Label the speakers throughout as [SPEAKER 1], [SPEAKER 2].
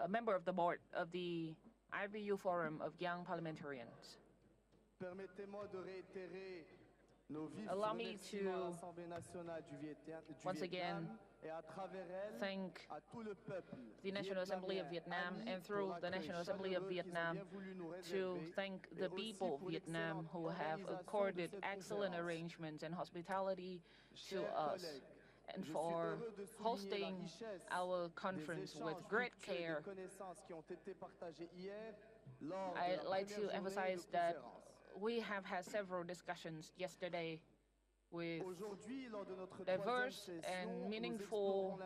[SPEAKER 1] a member of the board of the IBU Forum of Young Parliamentarians. Allow me to once again thank the National Assembly of Vietnam, and through the National Assembly of Vietnam, to thank the people of Vietnam who have accorded excellent arrangements and hospitality to us, and for hosting our conference with great care. I'd like to emphasize that we have had several discussions yesterday with diverse and meaningful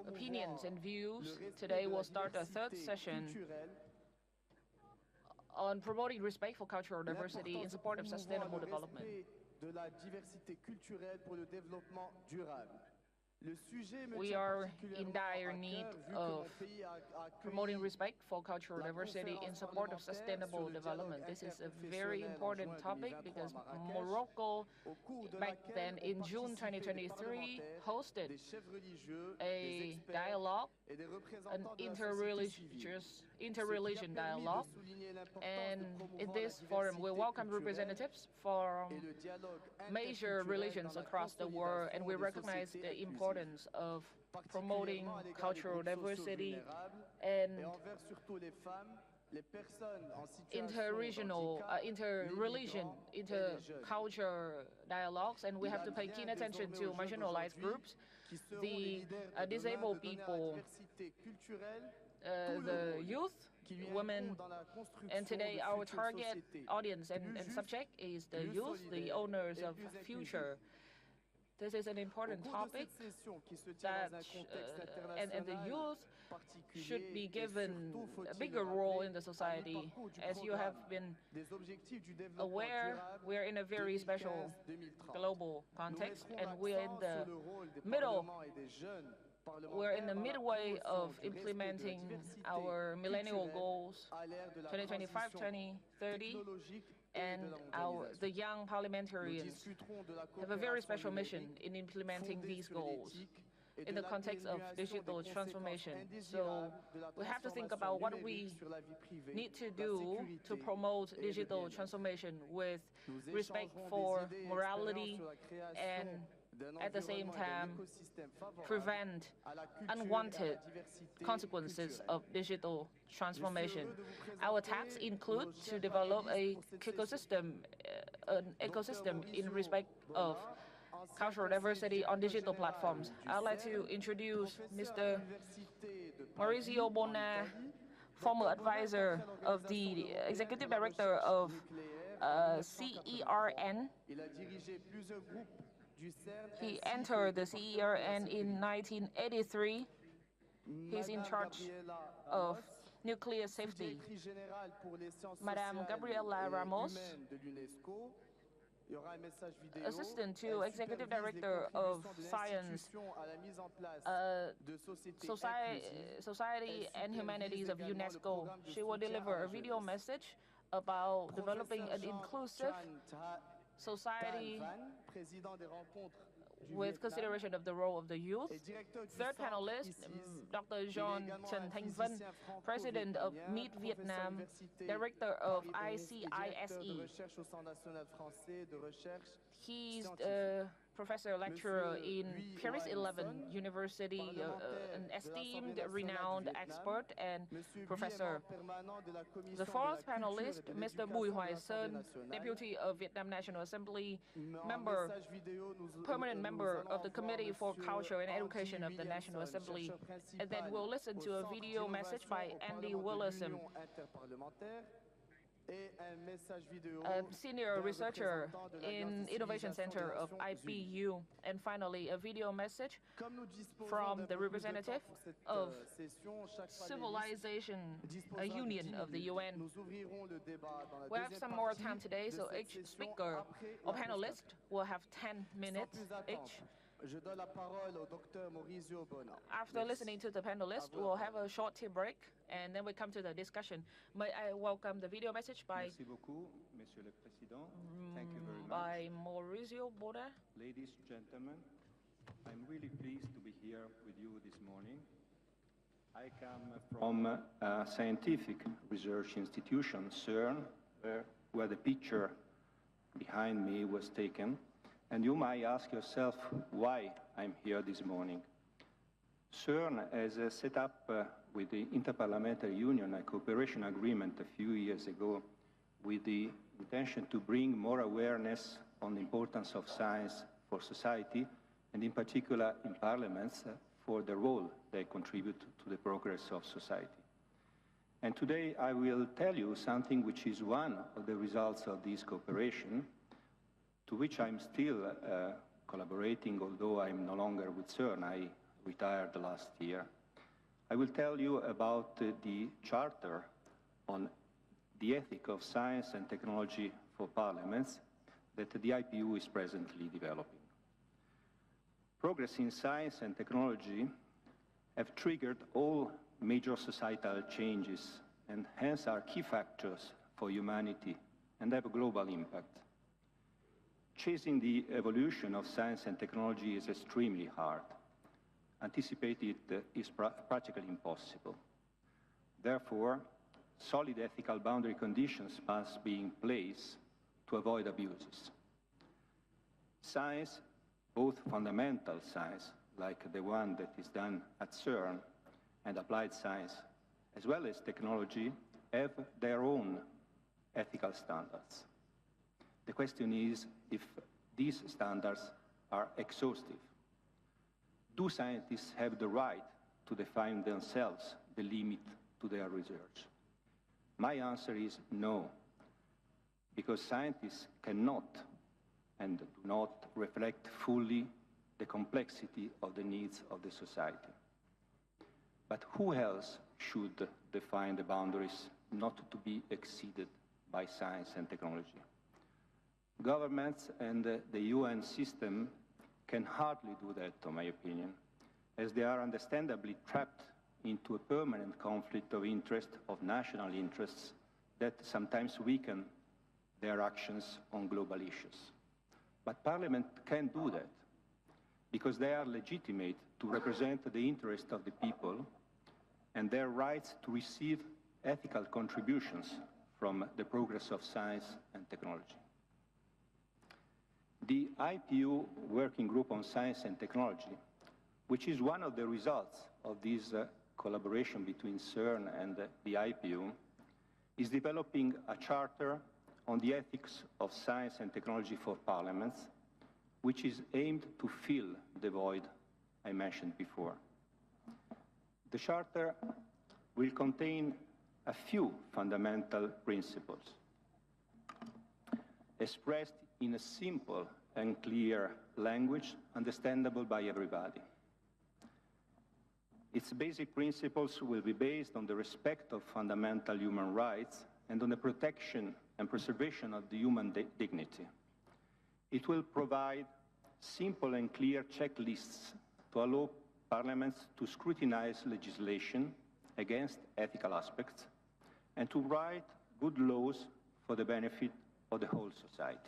[SPEAKER 1] opinions and views. Today we'll start a third session on promoting respect for cultural diversity in support of sustainable development. We are in dire need of promoting respect for cultural diversity in support of sustainable development. This is a very important topic because Morocco, back then in June 2023, hosted a dialogue, an interreligion dialogue. And in this forum, we welcome representatives from major religions across the world, and we recognize the importance of promoting cultural diversity and interregional, interculture dialogues, and we have to pay keen attention to marginalized groups, the disabled people, the youth, women, and today our target audience and subject is the youth, the owners of future. This is an important topic that, and the youth should be given a bigger role in the society. As you have been aware, we are in a very special global context, and we're in the midway of implementing our millennial goals, 2025, 2030, and the young parliamentarians have a very special mission in implementing these goals in the context of digital transformation. So we have to think about what we need to do to promote digital transformation with respect for morality and at the same time prevent unwanted consequences of digital transformation. Our tasks include to develop an ecosystem in respect of cultural diversity on digital platforms. I'd like to introduce Mr. Maurizio Bona, former advisor of the executive director of CERN. He entered the CERN in 1983. He's in charge of nuclear safety. Madame Gabriela Ramos, assistant to executive director of science, society and humanities of UNESCO. She will deliver a video message about developing an inclusive society with consideration of the role of the youth. Third panelist, Dr. Jean Trần Thanh Vân, president of Meet Vietnam, director of ICISE. He's a professor lecturer in Paris 11 University, an esteemed, renowned expert and professor. The fourth panelist, Mr. Bùi Hoài Sơn, deputy of Vietnam National Assembly, permanent member of the Committee for Culture and Education of the National Assembly. And then we'll listen to a video message by Andy Willison, a senior researcher in Innovation Center of IBU. And finally, a video message from the representative of Civilization Union of the UN. We have some more time today, so each speaker or panelist will have 10 minutes each. After listening to the panelists, we'll have a short tea break, and then we come to the discussion. May I welcome the video message by Maurizio Bona.
[SPEAKER 2] Ladies and gentlemen, I'm really pleased to be here with you this morning. I come from a scientific research institution, CERN, where the picture behind me was taken. And you might ask yourself why I'm here this morning. CERN has set up with the Interparliamentary Union a cooperation agreement a few years ago with the intention to bring more awareness on the importance of science for society, and in particular in parliaments for the role they contribute to the progress of society. And today I will tell you something which is one of the results of this cooperation, to which I'm still collaborating, although I'm no longer with CERN. I retired last year. I will tell you about the Charter on the Ethic of Science and Technology for Parliaments that the IPU is presently developing. Progress in science and technology have triggered all major societal changes and hence are key factors for humanity and have a global impact. Chasing the evolution of science and technology is extremely hard. Anticipate it is practically impossible. Therefore, solid ethical boundary conditions must be in place to avoid abuses. Science, both fundamental science, like the one that is done at CERN, and applied science, as well as technology, have their own ethical standards. The question is if these standards are exhaustive. Do scientists have the right to define themselves the limit to their research? My answer is no, because scientists cannot and do not reflect fully the complexity of the needs of the society. But who else should define the boundaries not to be exceeded by science and technology? Governments and the UN system can hardly do that, in my opinion, as they are understandably trapped into a permanent conflict of interest, of national interests, that sometimes weaken their actions on global issues. But Parliament can do that, because they are legitimate to represent the interest of the people and their rights to receive ethical contributions from the progress of science and technology. The IPU Working Group on Science and Technology, which is one of the results of this collaboration between CERN and the IPU, is developing a charter on the ethics of science and technology for parliaments, which is aimed to fill the void I mentioned before. The charter will contain a few fundamental principles, expressed in a simple and clear language understandable by everybody. Its basic principles will be based on the respect of fundamental human rights and on the protection and preservation of the human dignity. It will provide simple and clear checklists to allow parliaments to scrutinize legislation against ethical aspects and to write good laws for the benefit of the whole society.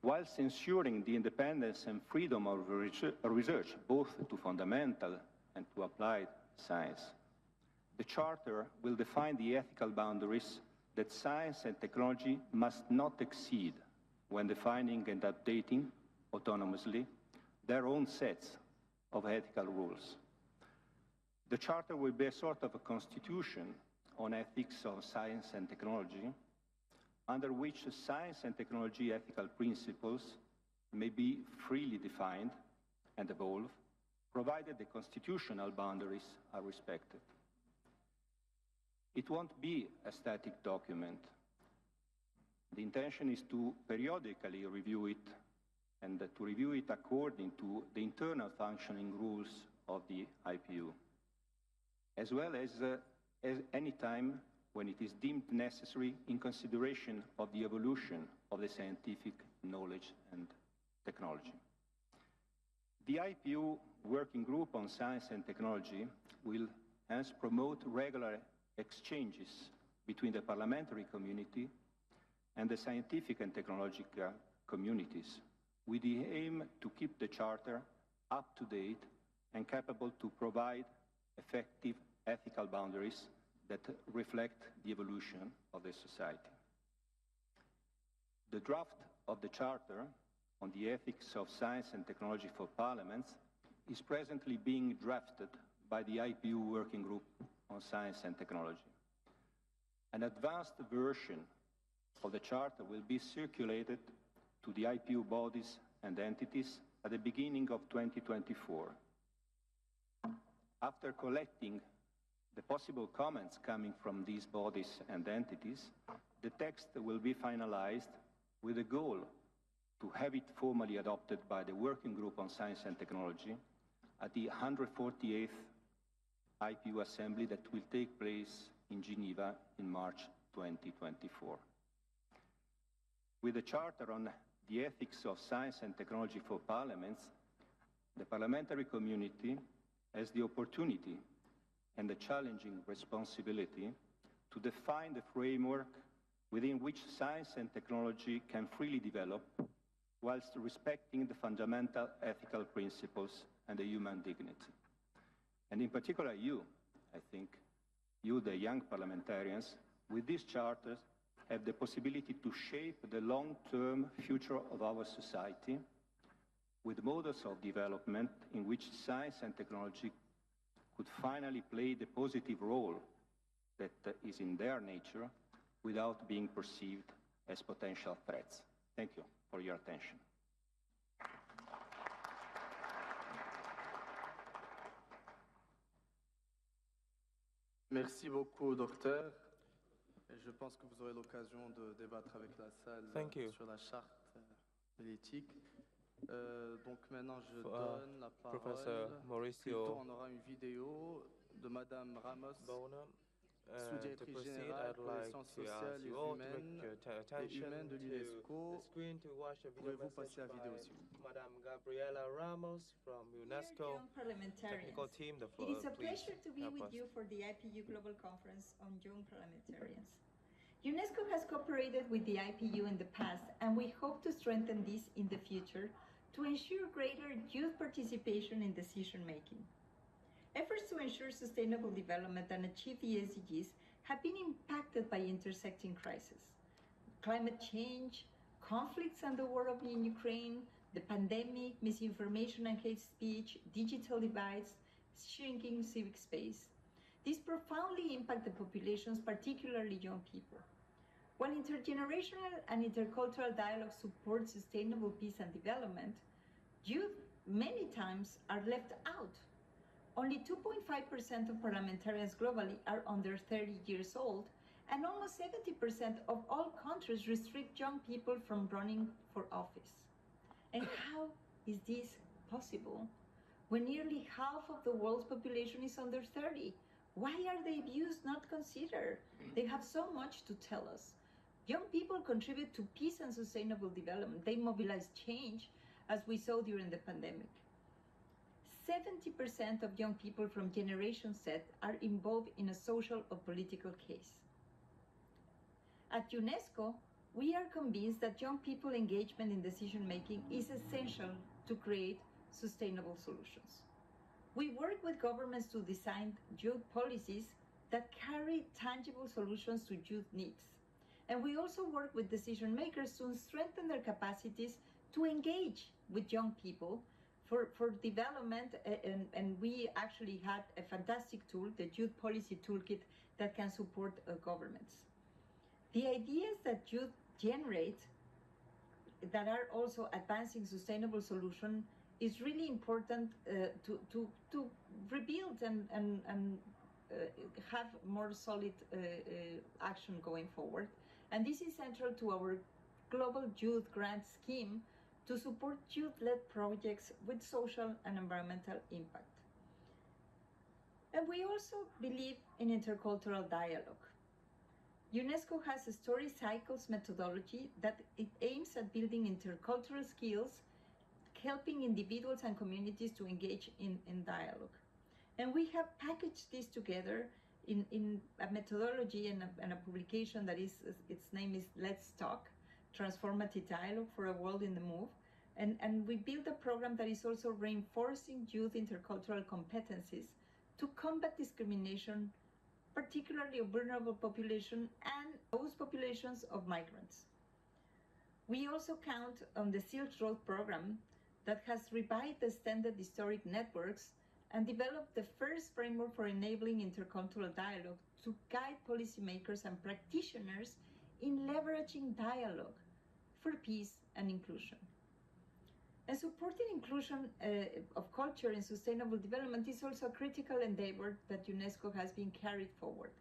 [SPEAKER 2] Whilst ensuring the independence and freedom of research, both to fundamental and to applied science, the Charter will define the ethical boundaries that science and technology must not exceed when defining and updating autonomously their own sets of ethical rules. The Charter will be a sort of a constitution on ethics of science and technology, under which science and technology ethical principles may be freely defined and evolve, provided the constitutional boundaries are respected. It won't be a static document. The intention is to periodically review it and to review it according to the internal functioning rules of the IPU, as well as any time when it is deemed necessary in consideration of the evolution of the scientific knowledge and technology. The IPU Working Group on Science and Technology will hence promote regular exchanges between the parliamentary community and the scientific and technological communities, with the aim to keep the Charter up to date and capable to provide effective ethical boundaries that reflect the evolution of the society. The draft of the Charter on the Ethics of Science and Technology for Parliaments is presently being drafted by the IPU Working Group on Science and Technology. An advanced version of the Charter will be circulated to the IPU bodies and entities at the beginning of 2024. After collecting the possible comments coming from these bodies and entities, the text will be finalized with a goal to have it formally adopted by the Working Group on Science and Technology at the 148th IPU Assembly that will take place in Geneva in March 2024. With the Charter on the Ethics of Science and Technology for Parliaments, the parliamentary community has the opportunity and the challenging responsibility to define the framework within which science and technology can freely develop whilst respecting the fundamental ethical principles and the human dignity. And in particular you, I think, you, the young parliamentarians, with these charters have the possibility to shape the long-term future of our society with models of development in which science and technology could finally play the positive role that is in their nature without being perceived as potential threats. Thank you for your attention.
[SPEAKER 3] Merci beaucoup, docteur. Et je pense que vous aurez l'occasion de débattre avec la salle sur la charte de l'éthique. Donc maintenant, je donne la parole.
[SPEAKER 4] Professor Mauricio,
[SPEAKER 3] Plutôt, on aura une vidéo de Madame Ramos, sous-directrice générale pour les sciences sociales et humaines de l'UNESCO. Pouvez-vous passer la vidéo, s'il vous plaît?
[SPEAKER 4] Madame Gabriela Ramos from UNESCO technical team. The floor,
[SPEAKER 5] it is a
[SPEAKER 4] please
[SPEAKER 5] pleasure to be
[SPEAKER 4] help
[SPEAKER 5] with
[SPEAKER 4] us.
[SPEAKER 5] you for the IPU Global Conference on Young Parliamentarians. UNESCO has cooperated with the IPU in the past, and we hope to strengthen this in the future to ensure greater youth participation in decision-making. Efforts to ensure sustainable development and achieve the SDGs have been impacted by intersecting crises. Climate change, conflicts and the war in Ukraine, the pandemic, misinformation and hate speech, digital divides, shrinking civic space. These profoundly impact the populations, particularly young people. While intergenerational and intercultural dialogue support sustainable peace and development, youth many times are left out. Only 2.5% of parliamentarians globally are under 30 years old, and almost 70% of all countries restrict young people from running for office. And how is this possible when nearly half of the world's population is under 30? Why are the views not considered? They have so much to tell us. Young people contribute to peace and sustainable development. They mobilize change, as we saw during the pandemic. 70% of young people from Generation Z are involved in a social or political case. At UNESCO, we are convinced that young people engagement in decision-making is essential to create sustainable solutions. We work with governments to design youth policies that carry tangible solutions to youth needs. And we also work with decision makers to strengthen their capacities to engage with young people for development. And we actually had a fantastic tool, the Youth Policy Toolkit, that can support governments. The ideas that youth generate that are also advancing sustainable solutions is really important to rebuild and have more solid action going forward. And this is central to our Global Youth Grant Scheme to support youth-led projects with social and environmental impact. And we also believe in intercultural dialogue. UNESCO has a story cycles methodology that it aims at building intercultural skills, helping individuals and communities to engage in dialogue. And we have packaged this together in a methodology and a publication that is, its name is Let's Talk, Transformative Dialogue for a World in the Move, And we built a program that is also reinforcing youth intercultural competencies to combat discrimination, particularly of vulnerable population and those populations of migrants. We also count on the Silk Road program that has revived the standard historic networks and developed the first framework for enabling intercultural dialogue to guide policymakers and practitioners in leveraging dialogue for peace and inclusion. And supporting inclusion of culture in sustainable development is also a critical endeavor that UNESCO has been carried forward.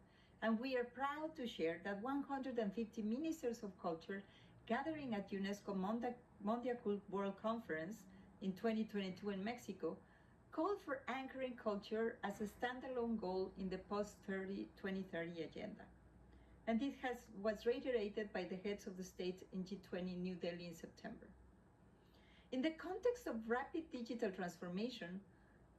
[SPEAKER 5] And we are proud to share that 150 ministers of culture gathering at UNESCO Mondial World Conference in 2022 in Mexico called for anchoring culture as a standalone goal in the post-2030 agenda. And this was reiterated by the heads of the state in G20 New Delhi in September. In the context of rapid digital transformation,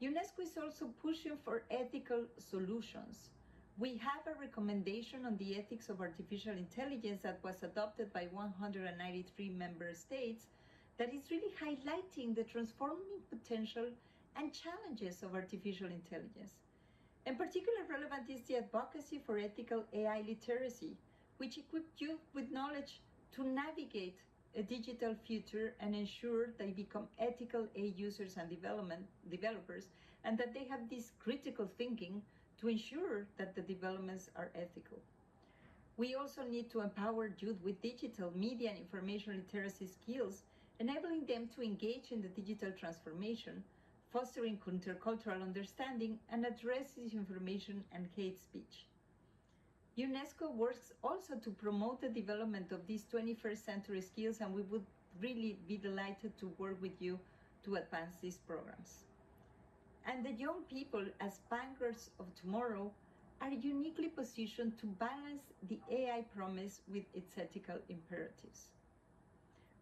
[SPEAKER 5] UNESCO is also pushing for ethical solutions. We have a recommendation on the ethics of artificial intelligence that was adopted by 193 member states that is really highlighting the transforming potential and challenges of artificial intelligence. And particularly relevant is the advocacy for ethical AI literacy, which equips youth with knowledge to navigate a digital future and ensure they become ethical AI users and developers, and that they have this critical thinking to ensure that the developments are ethical. We also need to empower youth with digital media and information literacy skills, enabling them to engage in the digital transformation, fostering intercultural understanding, and address disinformation and hate speech. UNESCO works also to promote the development of these 21st century skills, and we would really be delighted to work with you to advance these programs. And the young people, as bankers of tomorrow, are uniquely positioned to balance the AI promise with its ethical imperatives.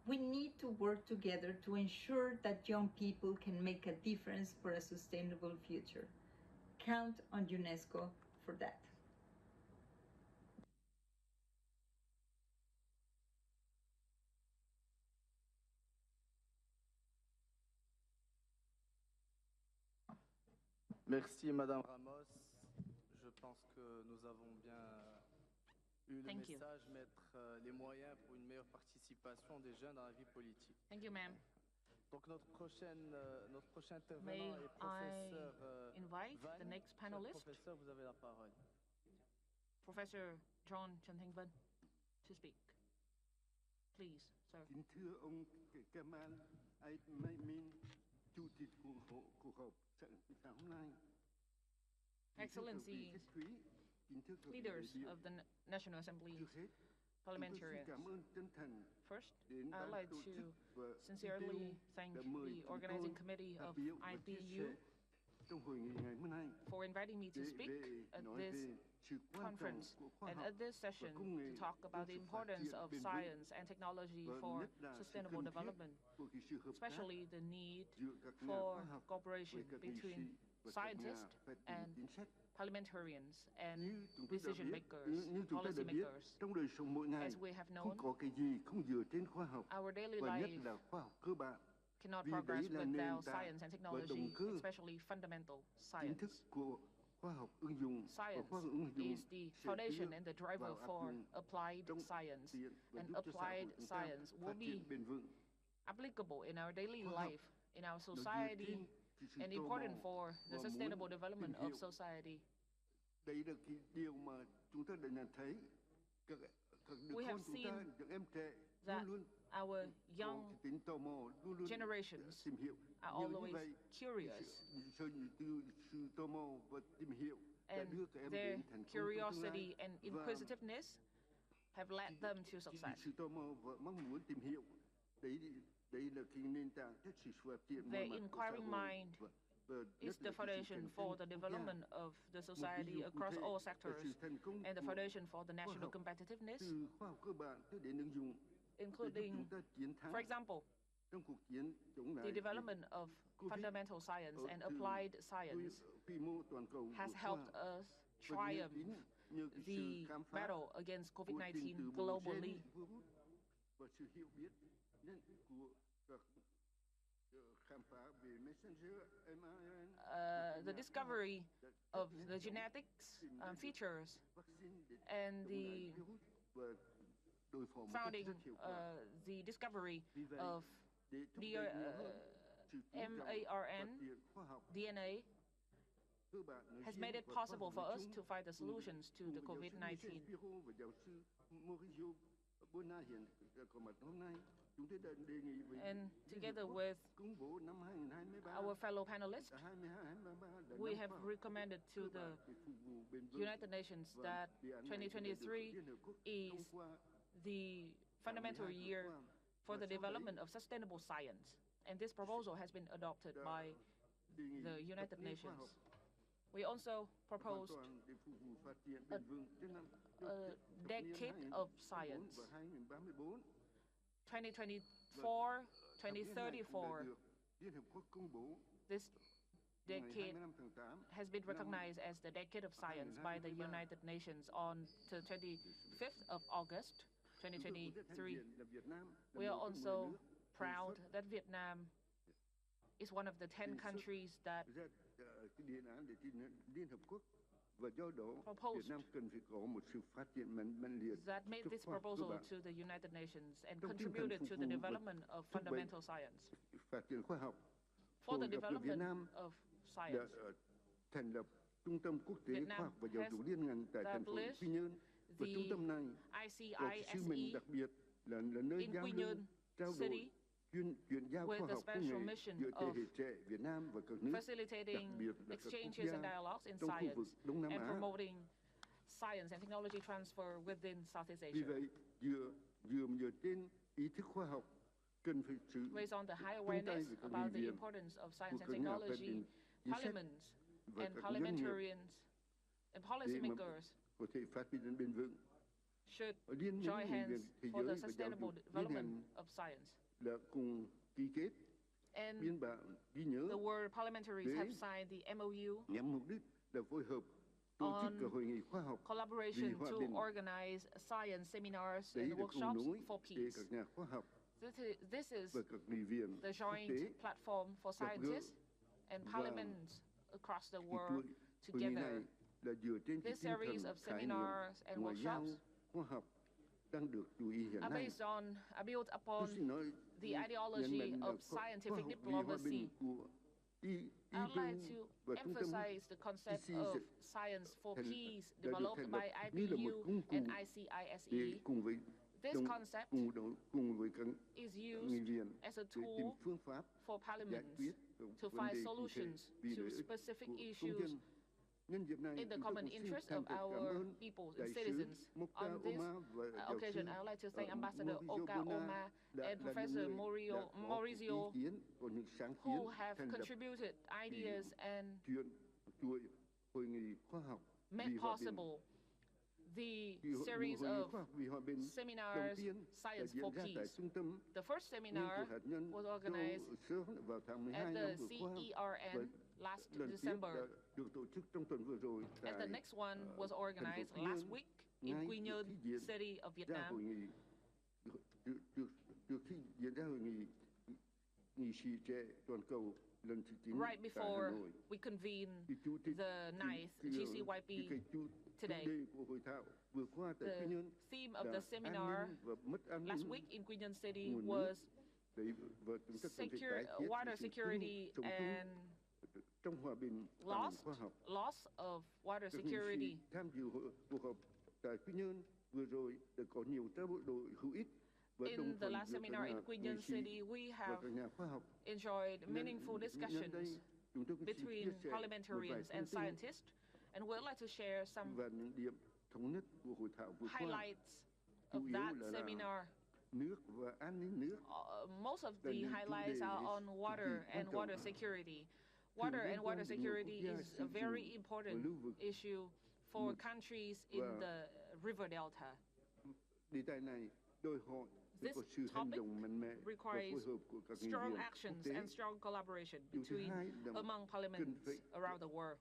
[SPEAKER 5] We need to work together to ensure that young people can make a difference for a sustainable future. Count on UNESCO for that.
[SPEAKER 3] Merci, Madame Ramos. Je pense que nous avons bien eu le message, mettre les moyens pour une meilleure participation des jeunes dans la vie politique.
[SPEAKER 1] Thank you, ma'am.
[SPEAKER 3] Donc notre prochain intervenant est professeur
[SPEAKER 1] invite
[SPEAKER 3] Van.
[SPEAKER 1] the next panelist,
[SPEAKER 3] Professeur, vous avez la parole.
[SPEAKER 1] Professor John Chanthingban, to speak. Please, sir.
[SPEAKER 6] Kính thưa ông Kamal Al-Maimin, Chủ tịch cuộc họp sáng hôm nay.
[SPEAKER 1] Excellencies, leaders of the National Assembly, parliamentarians. First, I'd like to sincerely thank the organizing committee of IPU for inviting me to speak at this conference and at this session to talk about the importance of science and technology for sustainable development, especially the need for cooperation between scientists and parliamentarians and decision makers, policy makers. As we have known, our daily life cannot progress without science and technology, especially fundamental science. Science is the foundation and the driver for applied science, and applied science will be applicable in our daily life, in our society, and important for the sustainable development of society. We have seen that our young generations are always curious, and their curiosity and inquisitiveness have led them to success. The inquiring mind is the foundation for the development of the society across all sectors, and the foundation for the national competitiveness, including, for example, the development of fundamental science and applied science has helped us triumph the battle against COVID-19 globally. the discovery of the genetics features and the founding, the discovery of MARN, DNA, has made it possible for us to find the solutions to the COVID-19. And together with our fellow panelists, we have recommended to the United Nations that 2023 is the fundamental year for the development of sustainable science. And this proposal has been adopted by the United Nations. We also proposed a decade of science, 2024, 2034. This decade has been recognized as the Decade of Science by the United Nations on the 25th of August, 2023. We are also proud that Vietnam is one of the 10 countries that proposed, that made this proposal to the United Nations and contributed to the development of fundamental science. For the development of science, Vietnam has established the ICISE in Quy Nhơn City with a special mission of facilitating exchanges and dialogues in science and promoting science and technology transfer within Southeast Asia. Based on the high awareness about the importance of science and technology, parliaments and parliamentarians and policymakers should join hands for the sustainable development of science. And the world parliamentaries have signed the MOU on collaboration to organize science seminars and workshops for peace. This is the joint platform for scientists and parliaments across the world together. This series of seminars and workshops are built upon the ideology of scientific diplomacy. I would like to emphasize the concept of science for peace developed by IPU and ICISE. This concept is used as a tool for parliaments to find solutions to specific issues in the common interest of our people and citizens. On this occasion, I would like to thank Ambassador Oka Oma and Professor Maurizio, who have contributed ideas and made possible the series of seminars, Science for Peace. The first seminar was organized at the CERN last December, and the next one was organized last week in Quy Nhơn City of Vietnam. Right before we convene the 9th GCYP today. The theme of the seminar last week in Quy Nhơn City was water security and loss of water security. In the last seminar in Quy Nhơn City, we have enjoyed meaningful discussions between parliamentarians and scientists, and we'd like to share some highlights of that seminar. Most of the highlights are on water and water security. Water and water security is a very important issue for countries in the river delta. This topic requires strong actions and strong collaboration among parliaments around the world.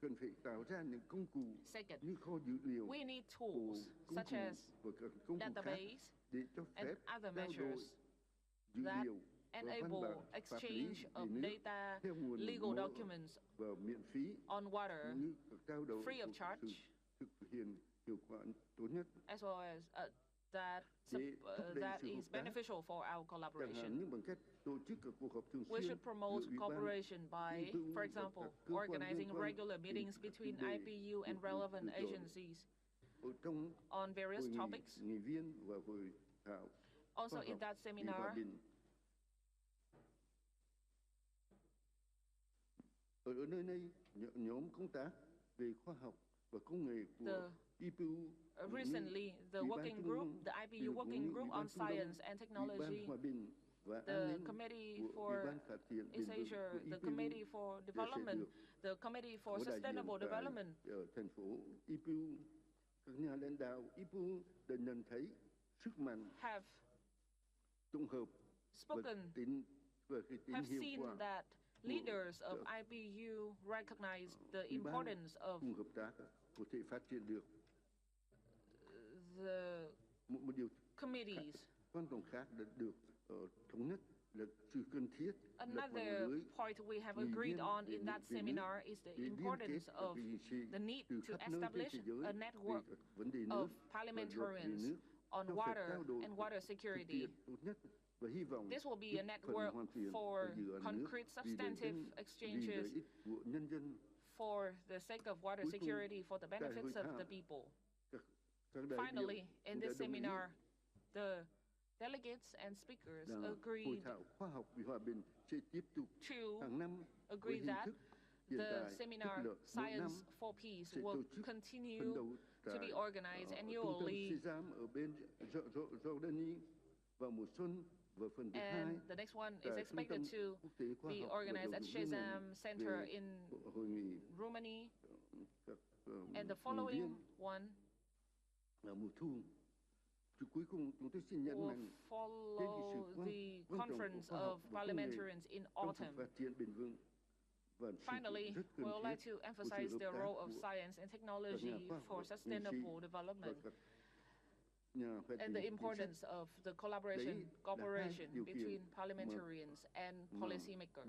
[SPEAKER 1] Second, we need tools such as database and other measures that enable exchange of data, legal documents on water free of charge, as well as that is beneficial for our collaboration. We should promote cooperation by, for example, organizing regular meetings between IPU and relevant agencies on various topics. Also, in that seminar, recently, the working group, the IPU working group on science and technology, the Committee for East Asia, the Committee for Development, the Committee for Sustainable Development, have spoken, have seen that leaders of IPU recognize the importance of the committees. Another point we have agreed on in that seminar is the importance of the need to establish a network of parliamentarians on water and water security. This will be a network for concrete substantive exchanges for the sake of water security, for the benefits of the people. Finally, in this seminar, the delegates and speakers agreed that the seminar Science for Peace will continue to be organized annually. And the next one is expected to be organized at Shezam Center in Romania. And the following one will follow the conference of parliamentarians in autumn. Finally, we would like to emphasize the role of science and technology for sustainable development and the importance of the cooperation between parliamentarians and policymakers.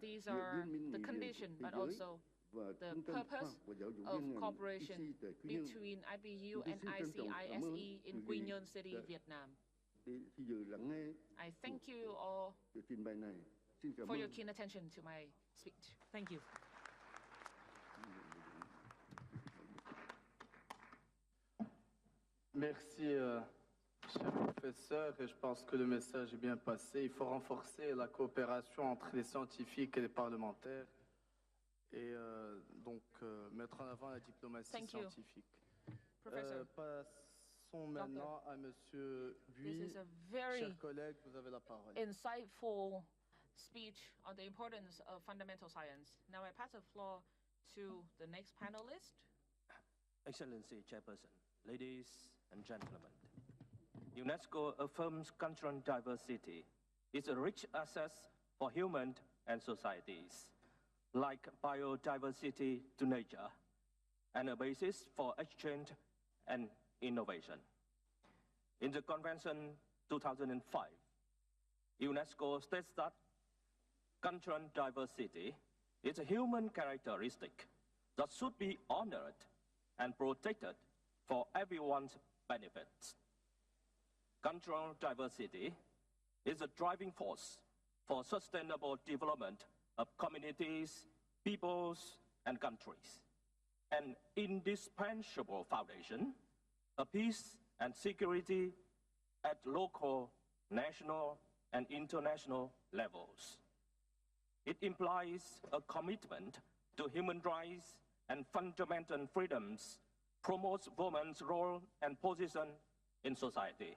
[SPEAKER 1] These are the condition, but also the purpose of cooperation between IPU and ICISE in Quy Nhơn City, Vietnam. I thank you all for your keen attention to my speech. Thank you.
[SPEAKER 3] Merci, cher professeur, et je pense que le message est bien passé. Il faut renforcer la coopération entre les scientifiques et les parlementaires et donc mettre en avant la diplomatie scientifique. Passons maintenant à Monsieur Buis. Chers collègues, vous avez la parole.
[SPEAKER 1] Insightful speech on the importance of fundamental science. Now I pass the floor to the next panelist.
[SPEAKER 7] Excellency Chairperson, ladies and gentlemen, UNESCO affirms cultural diversity is a rich asset for humans and societies, like biodiversity to nature, and a basis for exchange and innovation. In the Convention 2005, UNESCO states that cultural diversity is a human characteristic that should be honored and protected for everyone's benefits. Cultural diversity is a driving force for sustainable development of communities, peoples, and countries, an indispensable foundation of peace and security at local, national, and international levels. It implies a commitment to human rights and fundamental freedoms, promotes women's role and position in society,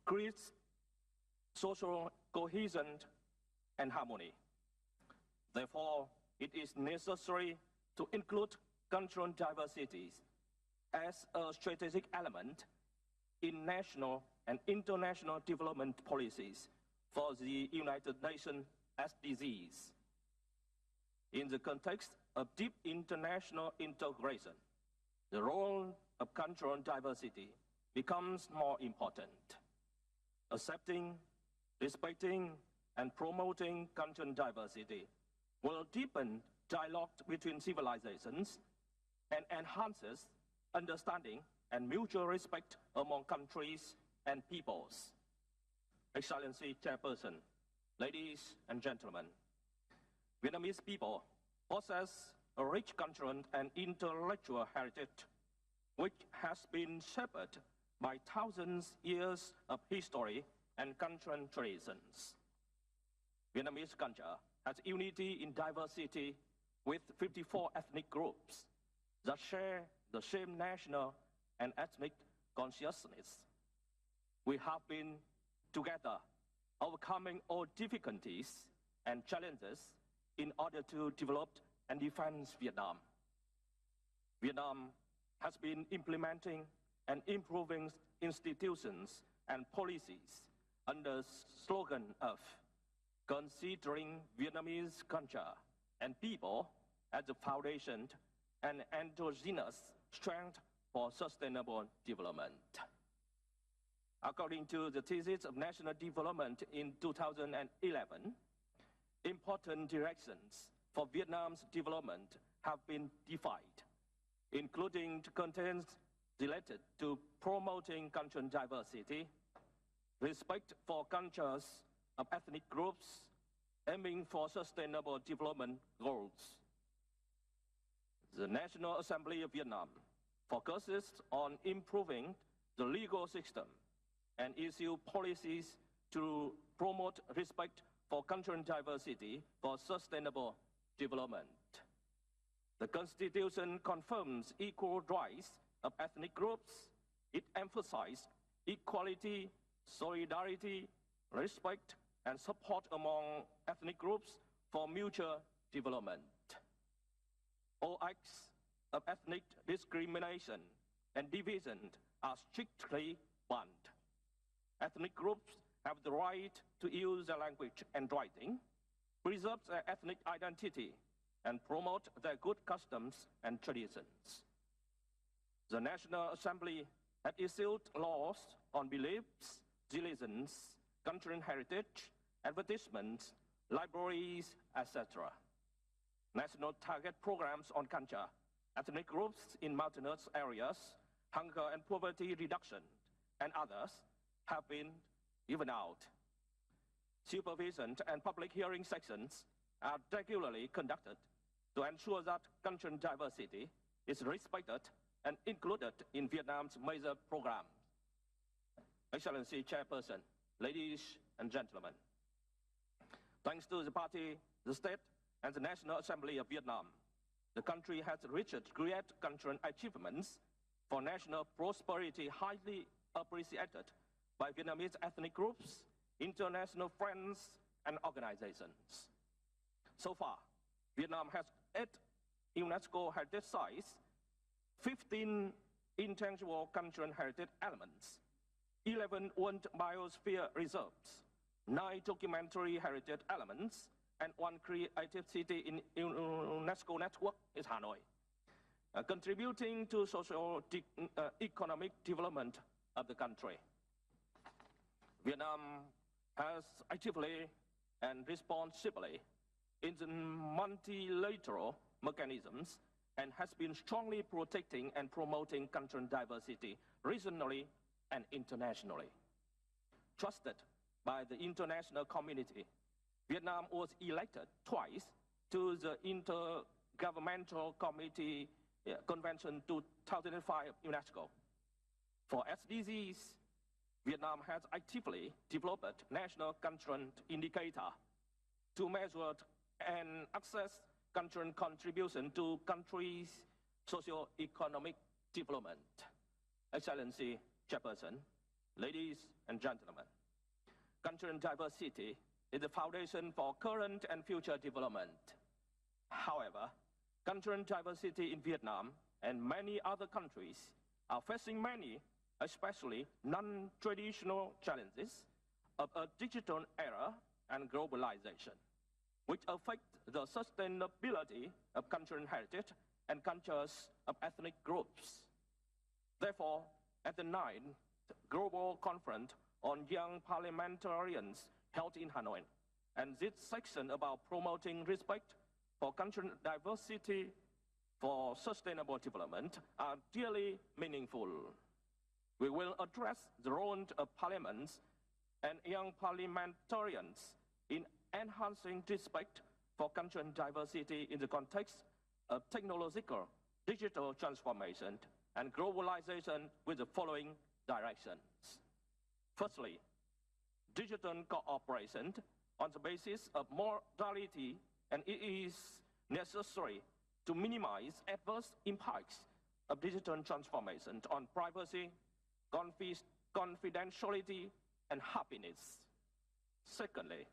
[SPEAKER 7] creates social cohesion and harmony. Therefore, it is necessary to include cultural diversities as a strategic element in national and international development policies for the United Nations SDGs. In the context of deep international integration, the role of cultural diversity becomes more important. Accepting, respecting, and promoting cultural diversity will deepen dialogue between civilizations and enhances understanding and mutual respect among countries and peoples. Excellency Chairperson, ladies and gentlemen, Vietnamese people possess a rich cultural and intellectual heritage which has been shaped by thousands of years of history and cultural traditions. Vietnamese culture has unity in diversity with 54 ethnic groups that share the same national and ethnic consciousness. We have been together overcoming all difficulties and challenges in order to develop and defend Vietnam. Vietnam has been implementing and improving institutions and policies under the slogan of considering Vietnamese culture and people as the foundation and endogenous strength for sustainable development. According to the thesis of national development in 2011, important directions for Vietnam's development have been defined, including contents related to promoting cultural diversity, respect for cultures of ethnic groups, aiming for sustainable development goals. The National Assembly of Vietnam focuses on improving the legal system and issue policies to promote respect for cultural diversity for sustainable development. The Constitution confirms equal rights of ethnic groups. It emphasizes equality, solidarity, respect, and support among ethnic groups for mutual development. All acts of ethnic discrimination and division are strictly banned. Ethnic groups have the right to use their language and writing, preserve their ethnic identity, and promote their good customs and traditions. The National Assembly has issued laws on beliefs, religions, cultural heritage, advertisements, libraries, etc. National target programs on culture, ethnic groups in mountainous areas, hunger and poverty reduction, and others have been given out. Supervision and public hearing sessions are regularly conducted to ensure that cultural diversity is respected and included in Vietnam's major programs. Excellency Chairperson, ladies and gentlemen, thanks to the party, the state, and the National Assembly of Vietnam, the country has reached great cultural achievements for national prosperity highly appreciated by Vietnamese ethnic groups, international friends, and organizations. So far, Vietnam has 8 UNESCO heritage sites, 15 intangible cultural heritage elements, 11 World Biosphere Reserves, 9 documentary heritage elements, and 1 creative city in UNESCO network is Hanoi, contributing to socio-economic development of the country. Vietnam has actively and responsibly in the multilateral mechanisms and has been strongly protecting and promoting cultural diversity regionally and internationally. Trusted by the international community, Vietnam was elected twice to the Intergovernmental Committee Convention 2005 UNESCO. For SDGs, Vietnam has actively developed national cultural indicator to measure and assess cultural contribution to countries' socio-economic development. Excellency Chairperson, ladies and gentlemen, cultural diversity is the foundation for current and future development. However, cultural diversity in Vietnam and many other countries are facing many, especially non-traditional challenges of a digital era and globalization, which affect the sustainability of cultural heritage and cultures of ethnic groups. Therefore, at the 9th Global Conference on young parliamentarians held in Hanoi. And this section about promoting respect for cultural diversity for sustainable development are dearly meaningful. We will address the role of parliaments and young parliamentarians in enhancing respect for cultural diversity in the context of technological, digital transformation and globalization with the following directions. Firstly, digital cooperation on the basis of modality, and it is necessary to minimize adverse impacts of digital transformation on privacy, confidentiality, and happiness. Secondly,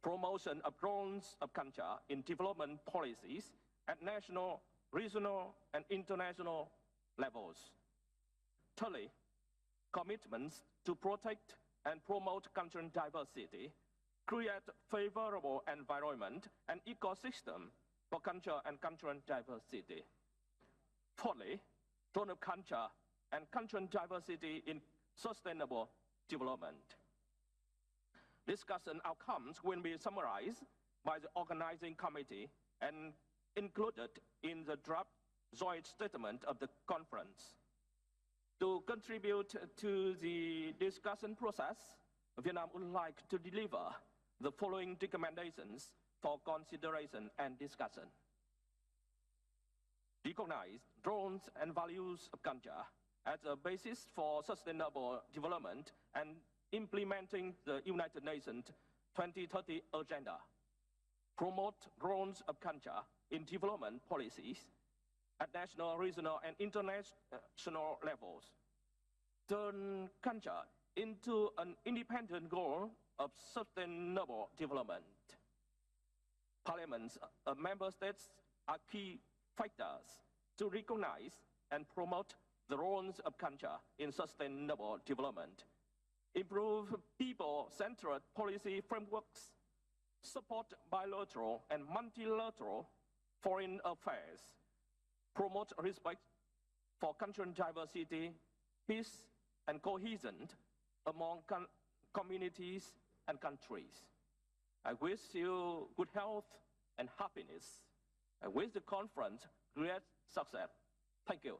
[SPEAKER 7] promotion of roles of culture in development policies at national, regional, and international levels. Thirdly, commitments to protect and promote cultural diversity, create favorable environment and ecosystem for culture and cultural diversity. Fourthly, role of culture and cultural diversity in sustainable development. Discussion outcomes will be summarized by the organizing committee and included in the draft joint statement of the conference. To contribute to the discussion process, Vietnam would like to deliver the following recommendations for consideration and discussion. Recognize roles and values of culture as a basis for sustainable development and implementing the United Nations 2030 agenda. Promote roles of culture in development policies at national, regional, and international levels. Turn culture into an independent goal of sustainable development. Parliaments of member states are key factors to recognize and promote the roles of culture in sustainable development. Improve people-centered policy frameworks, support bilateral and multilateral foreign affairs, promote respect for cultural diversity, peace, and cohesion among communities and countries. I wish you good health and happiness. I wish the conference great success. Thank you.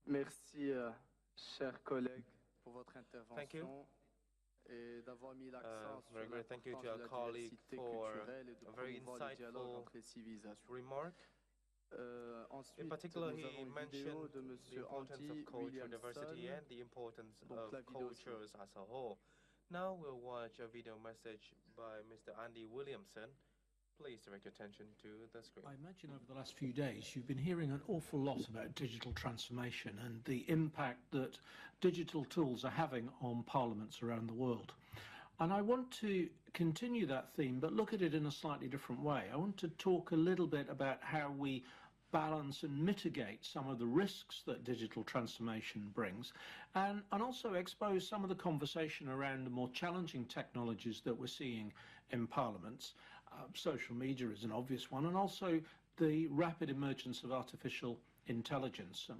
[SPEAKER 3] Merci, chers collègues, pour votre intervention et d'avoir mis l'accent sur
[SPEAKER 4] Thank you
[SPEAKER 3] l'importance
[SPEAKER 4] to
[SPEAKER 3] de
[SPEAKER 4] our
[SPEAKER 3] la
[SPEAKER 4] colleague
[SPEAKER 3] diversité
[SPEAKER 4] for
[SPEAKER 3] culturelle et de
[SPEAKER 4] a very
[SPEAKER 3] promouvoir le dialogue
[SPEAKER 4] insightful
[SPEAKER 3] entre les civilisations.
[SPEAKER 4] remark.
[SPEAKER 3] Ensuite,
[SPEAKER 4] In particular,
[SPEAKER 3] nous
[SPEAKER 4] he
[SPEAKER 3] avons une vidéo
[SPEAKER 4] mentioned
[SPEAKER 3] de
[SPEAKER 4] the
[SPEAKER 3] Monsieur
[SPEAKER 4] importance
[SPEAKER 3] Andy
[SPEAKER 4] of cultural diversity
[SPEAKER 3] Williamson.
[SPEAKER 4] and the importance
[SPEAKER 3] Donc,
[SPEAKER 4] of
[SPEAKER 3] la vidéo suit.
[SPEAKER 4] cultures as a whole. Now we'll watch a video message by Mr. Andy Williamson. Please direct your attention to the screen.
[SPEAKER 8] I imagine over the last few days you've been hearing an awful lot about digital transformation and the impact that digital tools are having on parliaments around the world. And I want to continue that theme, but look at it in a slightly different way. I want to talk a little bit about how we balance and mitigate some of the risks that digital transformation brings, and also expose some of the conversation around the more challenging technologies that we're seeing in parliaments. Social media is an obvious one, and also the rapid emergence of artificial intelligence.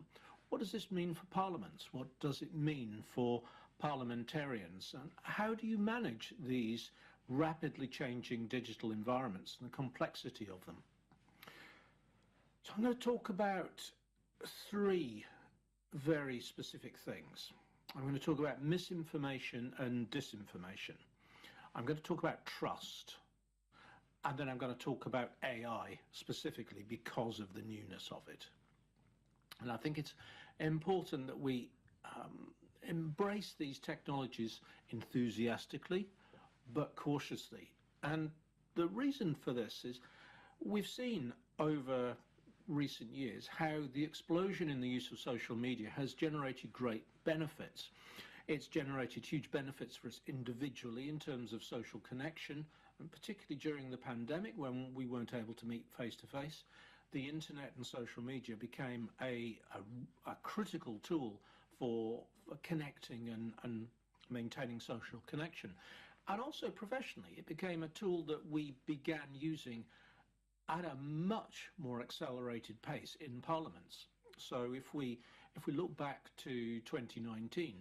[SPEAKER 8] What does this mean for parliaments? What does it mean for parliamentarians? And how do you manage these rapidly changing digital environments and the complexity of them? So I'm going to talk about three very specific things. I'm going to talk about misinformation and disinformation. I'm going to talk about trust. And then I'm going to talk about AI specifically because of the newness of it. And I think it's important that we embrace these technologies enthusiastically but cautiously. And the reason for this is we've seen over recent years how the explosion in the use of social media has generated great benefits. It's generated huge benefits for us individually in terms of social connection, and particularly during the pandemic when we weren't able to meet face-to-face. The internet and social media became a critical tool for connecting and maintaining social connection. And also professionally, it became a tool that we began using at a much more accelerated pace in parliaments. So if we look back to 2019,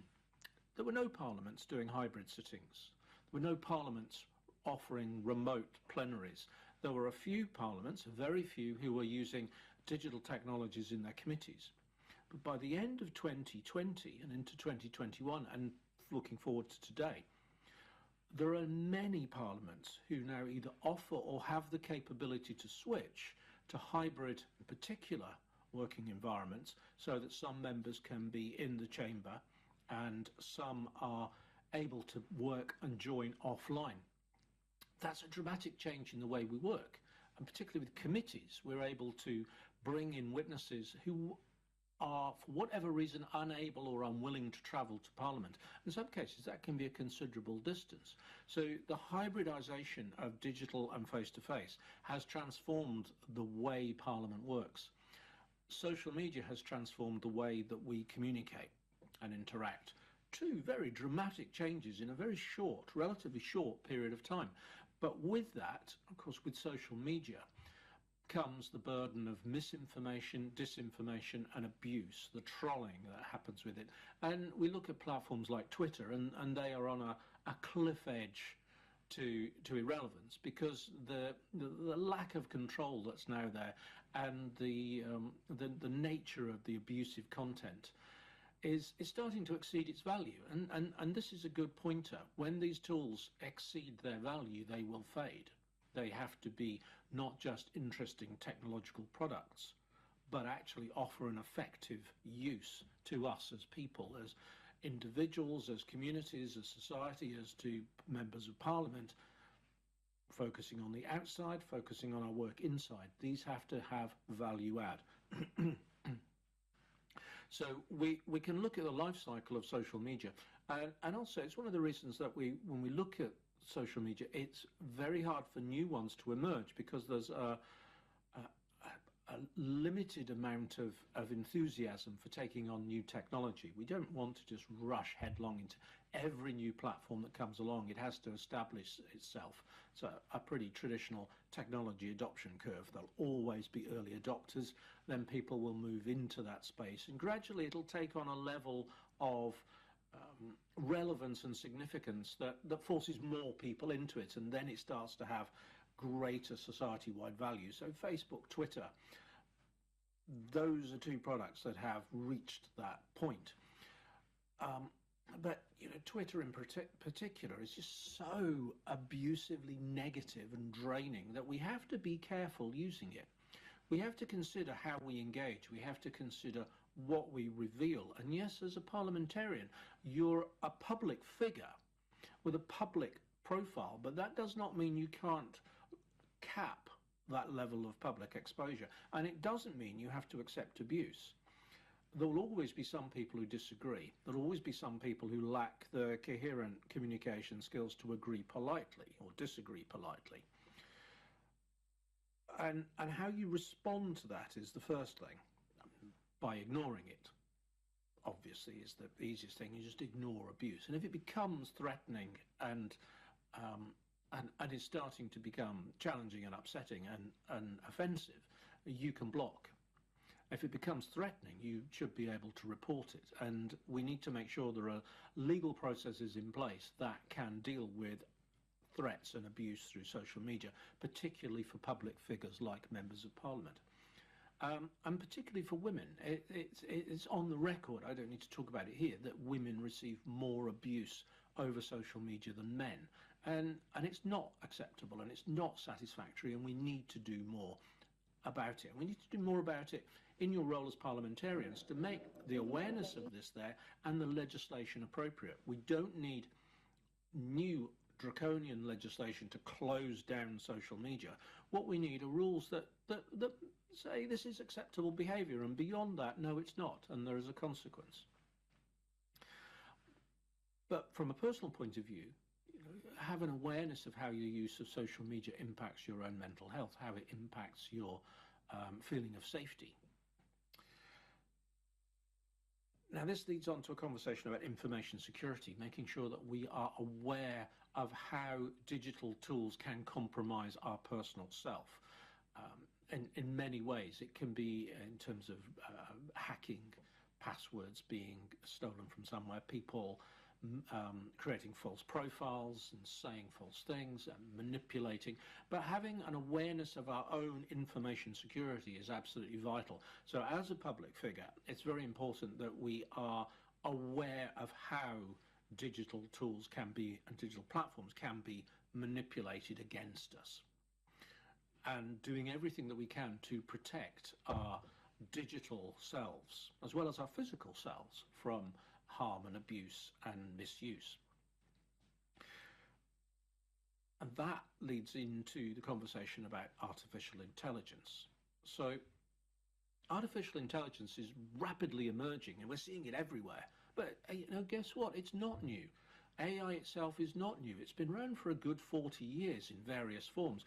[SPEAKER 8] there were no parliaments doing hybrid sittings. There were no parliaments offering remote plenaries. There were a few parliaments, very few, who were using digital technologies in their committees. But by the end of 2020 and into 2021, and looking forward to today, there are many parliaments who now either offer or have the capability to switch to hybrid, in particular, working environments, so that some members can be in the chamber and some are able to work and join offline. That's a dramatic change in the way we work, and particularly with committees, we're able to bring in witnesses who are, for whatever reason, unable or unwilling to travel to Parliament. In some cases, that can be a considerable distance. So the hybridisation of digital and face-to-face has transformed the way Parliament works. Social media has transformed the way that we communicate and interact. Two very dramatic changes in a very short, relatively short period of time. But with that, of course, with social media, comes the burden of misinformation, disinformation and abuse, the trolling that happens with it. And we look at platforms like Twitter and they are on a cliff edge to irrelevance, because the lack of control that's now there and the nature of the abusive content is starting to exceed its value. And this is a good pointer. When these tools exceed their value, they will fade. They have to be not just interesting technological products, but actually offer an effective use to us as people, as individuals, as communities, as society, as to members of Parliament, focusing on the outside, focusing on our work inside. These have to have value add. So we can look at the life cycle of social media, and also it's one of the reasons that when we look at social media, it's very hard for new ones to emerge, because there's a limited amount of enthusiasm for taking on new technology. We don't want to just rush headlong into every new platform that comes along. It has to establish itself. It's a pretty traditional technology adoption curve. There'll always be early adopters, then people will move into that space, and gradually it'll take on a level of relevance and significance that forces more people into it, and then it starts to have greater society-wide value. So Facebook, Twitter, those are two products that have reached that point. But Twitter in particular is just so abusively negative and draining that we have to be careful using it. We have to consider how we engage. We have to consider what we reveal. And yes, as a parliamentarian, you're a public figure with a public profile, but that does not mean you can't cap that level of public exposure. And it doesn't mean you have to accept abuse. There will always be some people who disagree. There will always be some people who lack the coherent communication skills to agree politely or disagree politely. And how you respond to that is the first thing. By ignoring it, obviously, is the easiest thing. You just ignore abuse. And if it becomes threatening and is starting to become challenging and upsetting and offensive, you can block. If it becomes threatening, you should be able to report it. And we need to make sure there are legal processes in place that can deal with threats and abuse through social media, particularly for public figures like members of Parliament. And particularly for women. It's on the record, I don't need to talk about it here, that women receive more abuse over social media than men. And it's not acceptable and it's not satisfactory, and we need to do more about it. We need to do more about it in your role as parliamentarians to make the awareness of this there and the legislation appropriate. We don't need new draconian legislation to close down social media. What we need are rules that say this is acceptable behaviour, and beyond that, no, it's not, and there is a consequence. But from a personal point of view, have an awareness of how your use of social media impacts your own mental health, how it impacts your feeling of safety. Now, this leads on to a conversation about information security, making sure that we are aware of how digital tools can compromise our personal self. in many ways. It can be in terms of hacking, passwords being stolen from somewhere, people creating false profiles and saying false things and manipulating. But having an awareness of our own information security is absolutely vital. So as a public figure, it's very important that we are aware of how digital tools can be and digital platforms can be manipulated against us, and doing everything that we can to protect our digital selves as well as our physical selves from harm and abuse and misuse. And that leads into the conversation about artificial intelligence. So artificial intelligence is rapidly emerging and we're seeing it everywhere. But guess what? It's not new. AI itself is not new. It's been around for a good 40 years in various forms.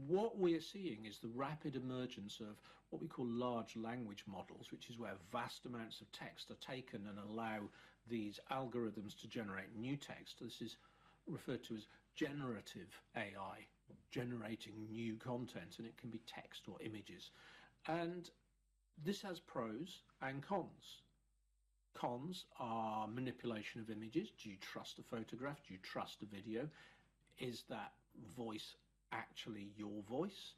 [SPEAKER 8] What we're seeing is the rapid emergence of what we call large language models, which is where vast amounts of text are taken and allow these algorithms to generate new text. This is referred to as generative AI, generating new content, and it can be text or images. And this has pros and cons. Cons are manipulation of images. Do you trust a photograph? Do you trust a video? Is that voice actually your voice?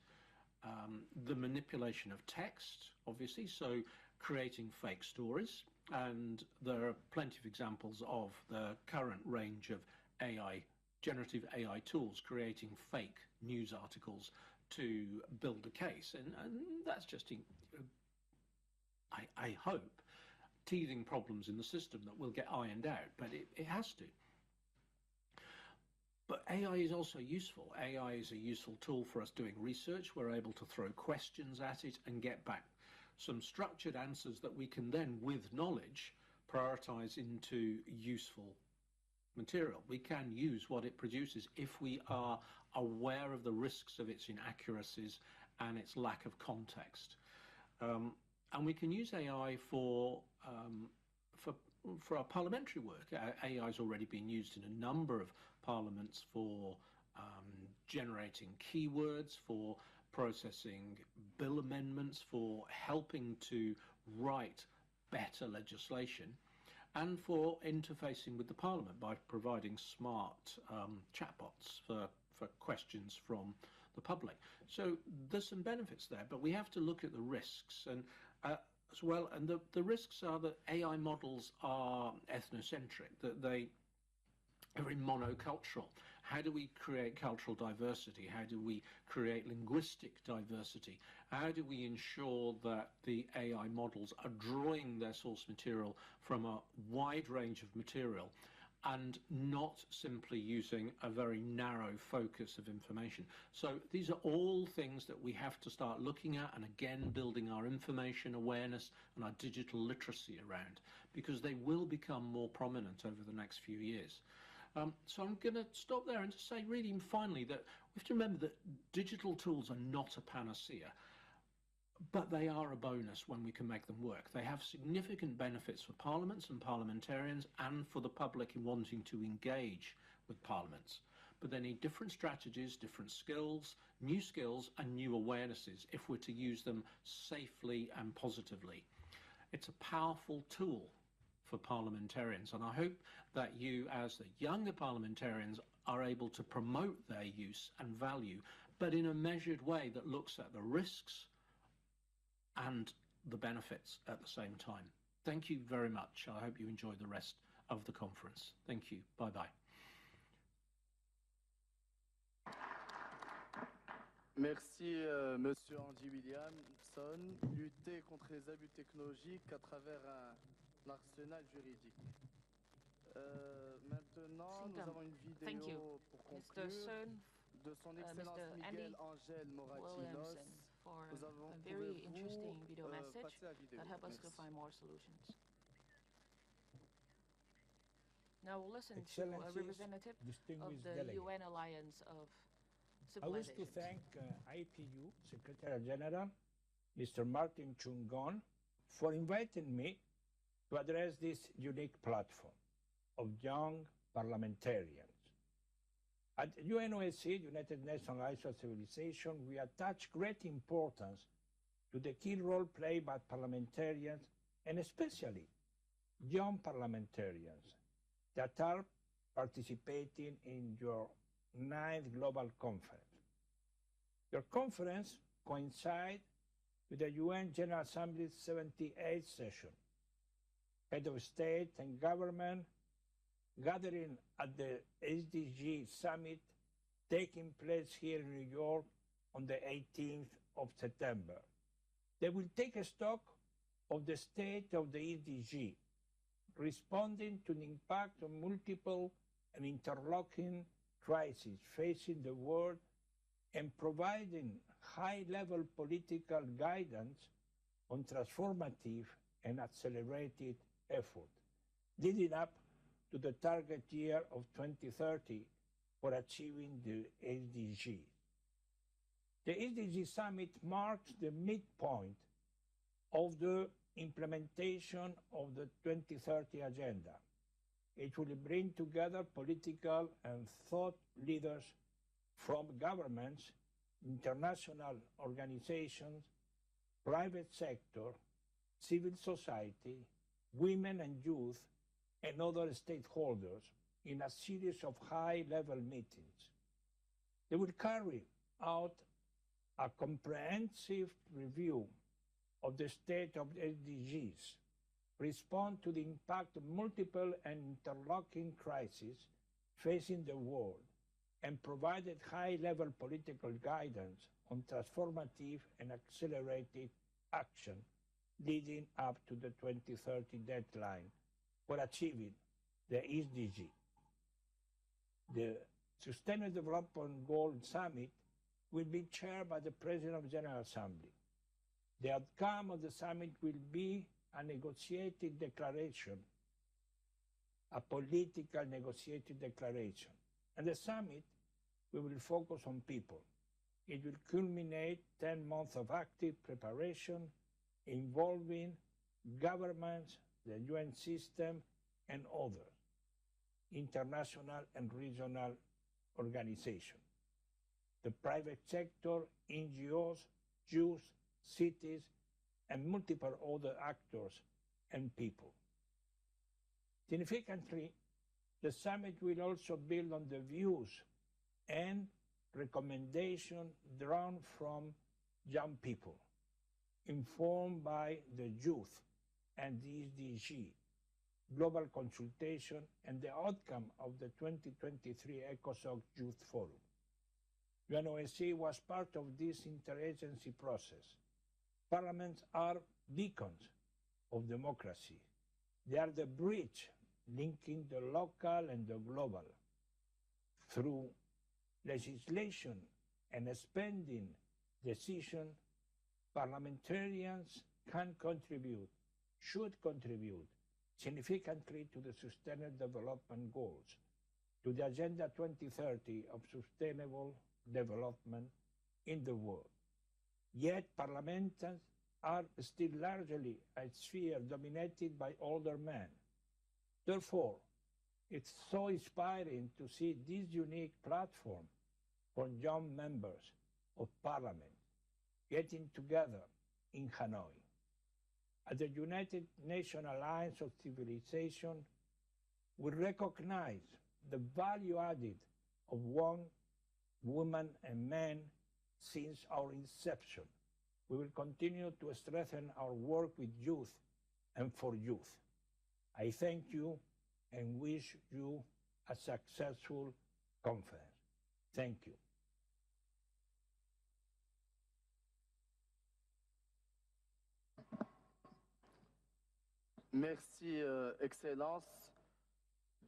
[SPEAKER 8] The manipulation of text, obviously, so creating fake stories. And there are plenty of examples of the current range of AI, generative AI tools creating fake news articles to build a case. And that's just, I hope, teething problems in the system that will get ironed out, but it has to. But AI is also useful. AI is a useful tool for us doing research. We're able to throw questions at it and get back some structured answers that we can then, with knowledge, prioritize into useful material. We can use what it produces if we are aware of the risks of its inaccuracies and its lack of context. And we can use AI for our parliamentary work. AI has already been used in a number of parliaments for generating keywords, for processing bill amendments, for helping to write better legislation, and for interfacing with the parliament by providing smart chatbots for questions from the public. So there's some benefits there, but we have to look at the risks and as well. And the risks are that AI models are ethnocentric, that they are very monocultural. How do we create cultural diversity? How do we create linguistic diversity? How do we ensure that the AI models are drawing their source material from a wide range of material and not simply using a very narrow focus of information? So these are all things that we have to start looking at, and again building our information awareness and our digital literacy around, because they will become more prominent over the next few years. So I'm going to stop there and just say really finally that we have to remember that digital tools are not a panacea, but they are a bonus when we can make them work. They have significant benefits for parliaments and parliamentarians and for the public in wanting to engage with parliaments. But they need different strategies, different skills, and new awarenesses if we're to use them safely and positively. It's a powerful tool for parliamentarians, and I hope that you, as the younger parliamentarians, are able to promote their use and value, but in a measured way that looks at the risks and the benefits at the same time. Thank you very much. I hope you enjoy the rest of the conference. Thank you. Bye-bye.
[SPEAKER 3] Merci, Monsieur Andy Williamson. Lutter contre les abus technologiques à travers un arsenal juridique. Maintenant, nous avons une vidéo pour conclure de son Excellence Miguel Angel Moratinos. Nous avons
[SPEAKER 1] a very interesting video
[SPEAKER 3] passer
[SPEAKER 1] message
[SPEAKER 3] à la vidéo.
[SPEAKER 1] that help us to find more solutions. Now we'll listen to a representative of the UN Alliance of
[SPEAKER 9] I wish to
[SPEAKER 1] Civilizations.
[SPEAKER 9] thank IPU Secretary General, Mr. Martin Chungon, for inviting me to address this unique platform of young parliamentarians. At UNOSC, United Nations Alliance of Civilization, we attach great importance to the key role played by parliamentarians, and especially young parliamentarians that are participating in your 9th Global Conference. Your conference coincides with the UN General Assembly's 78th session. Head of state and government gathering at the SDG Summit taking place here in New York on the 18th of September. They will take a stock of the state of the SDG, responding to the impact of multiple and interlocking crises facing the world and providing high-level political guidance on transformative and accelerated effort, leading up to the target year of 2030 for achieving the SDG. The SDG Summit marks the midpoint of the implementation of the 2030 Agenda. It will bring together political and thought leaders from governments, international organizations, private sector, civil society, women and youth, and other stakeholders in a series of high-level meetings. They will carry out a comprehensive review of the state of the SDGs, respond to the impact of multiple and interlocking crises facing the world, and provided high-level political guidance on transformative and accelerated action leading up to the 2030 deadline for achieving the SDG. The Sustainable Development Goals Summit will be chaired by the President of the General Assembly. The outcome of the summit will be a negotiated declaration, a political negotiated declaration. And the summit, we will focus on people. It will culminate 10 months of active preparation involving governments, the UN system, and others, international and regional organizations, the private sector, NGOs, youth, cities, and multiple other actors and people. Significantly, the summit will also build on the views and recommendations drawn from young people, informed by the youth and the SDG, global consultation, and the outcome of the 2023 ECOSOC Youth Forum. UNOSC was part of this interagency process. Parliaments are beacons of democracy. They are the bridge linking the local and the global. Through legislation and spending decision, parliamentarians can contribute, should contribute significantly to the Sustainable Development Goals, to the Agenda 2030 of Sustainable Development in the world. Yet parliamentarians are still largely a sphere dominated by older men. Therefore, it's so inspiring to see this unique platform for young members of parliament getting together in Hanoi. At the United Nations Alliance of Civilization, we recognize the value added of one, women, and men since our inception. We will continue to strengthen our work with youth and for youth. I thank you and wish you a successful conference. Thank you.
[SPEAKER 3] Merci, Excellence.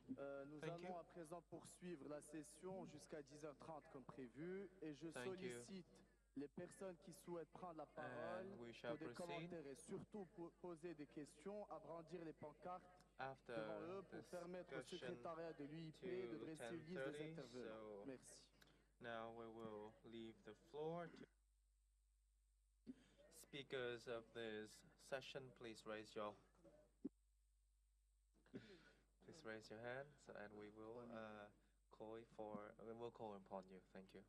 [SPEAKER 3] Nous allons à présent poursuivre la session jusqu'à 10h30 comme prévu et je sollicite les personnes qui souhaitent prendre la parole pour des commentaires et surtout pour poser des questions à brandir les pancartes devant eux pour permettre au secrétariat de l'UIP de dresser une liste des intervenants. Merci.
[SPEAKER 4] Now we will leave the floor to speakers of this session. Please raise your hand, and we will call will call upon you. Thank you.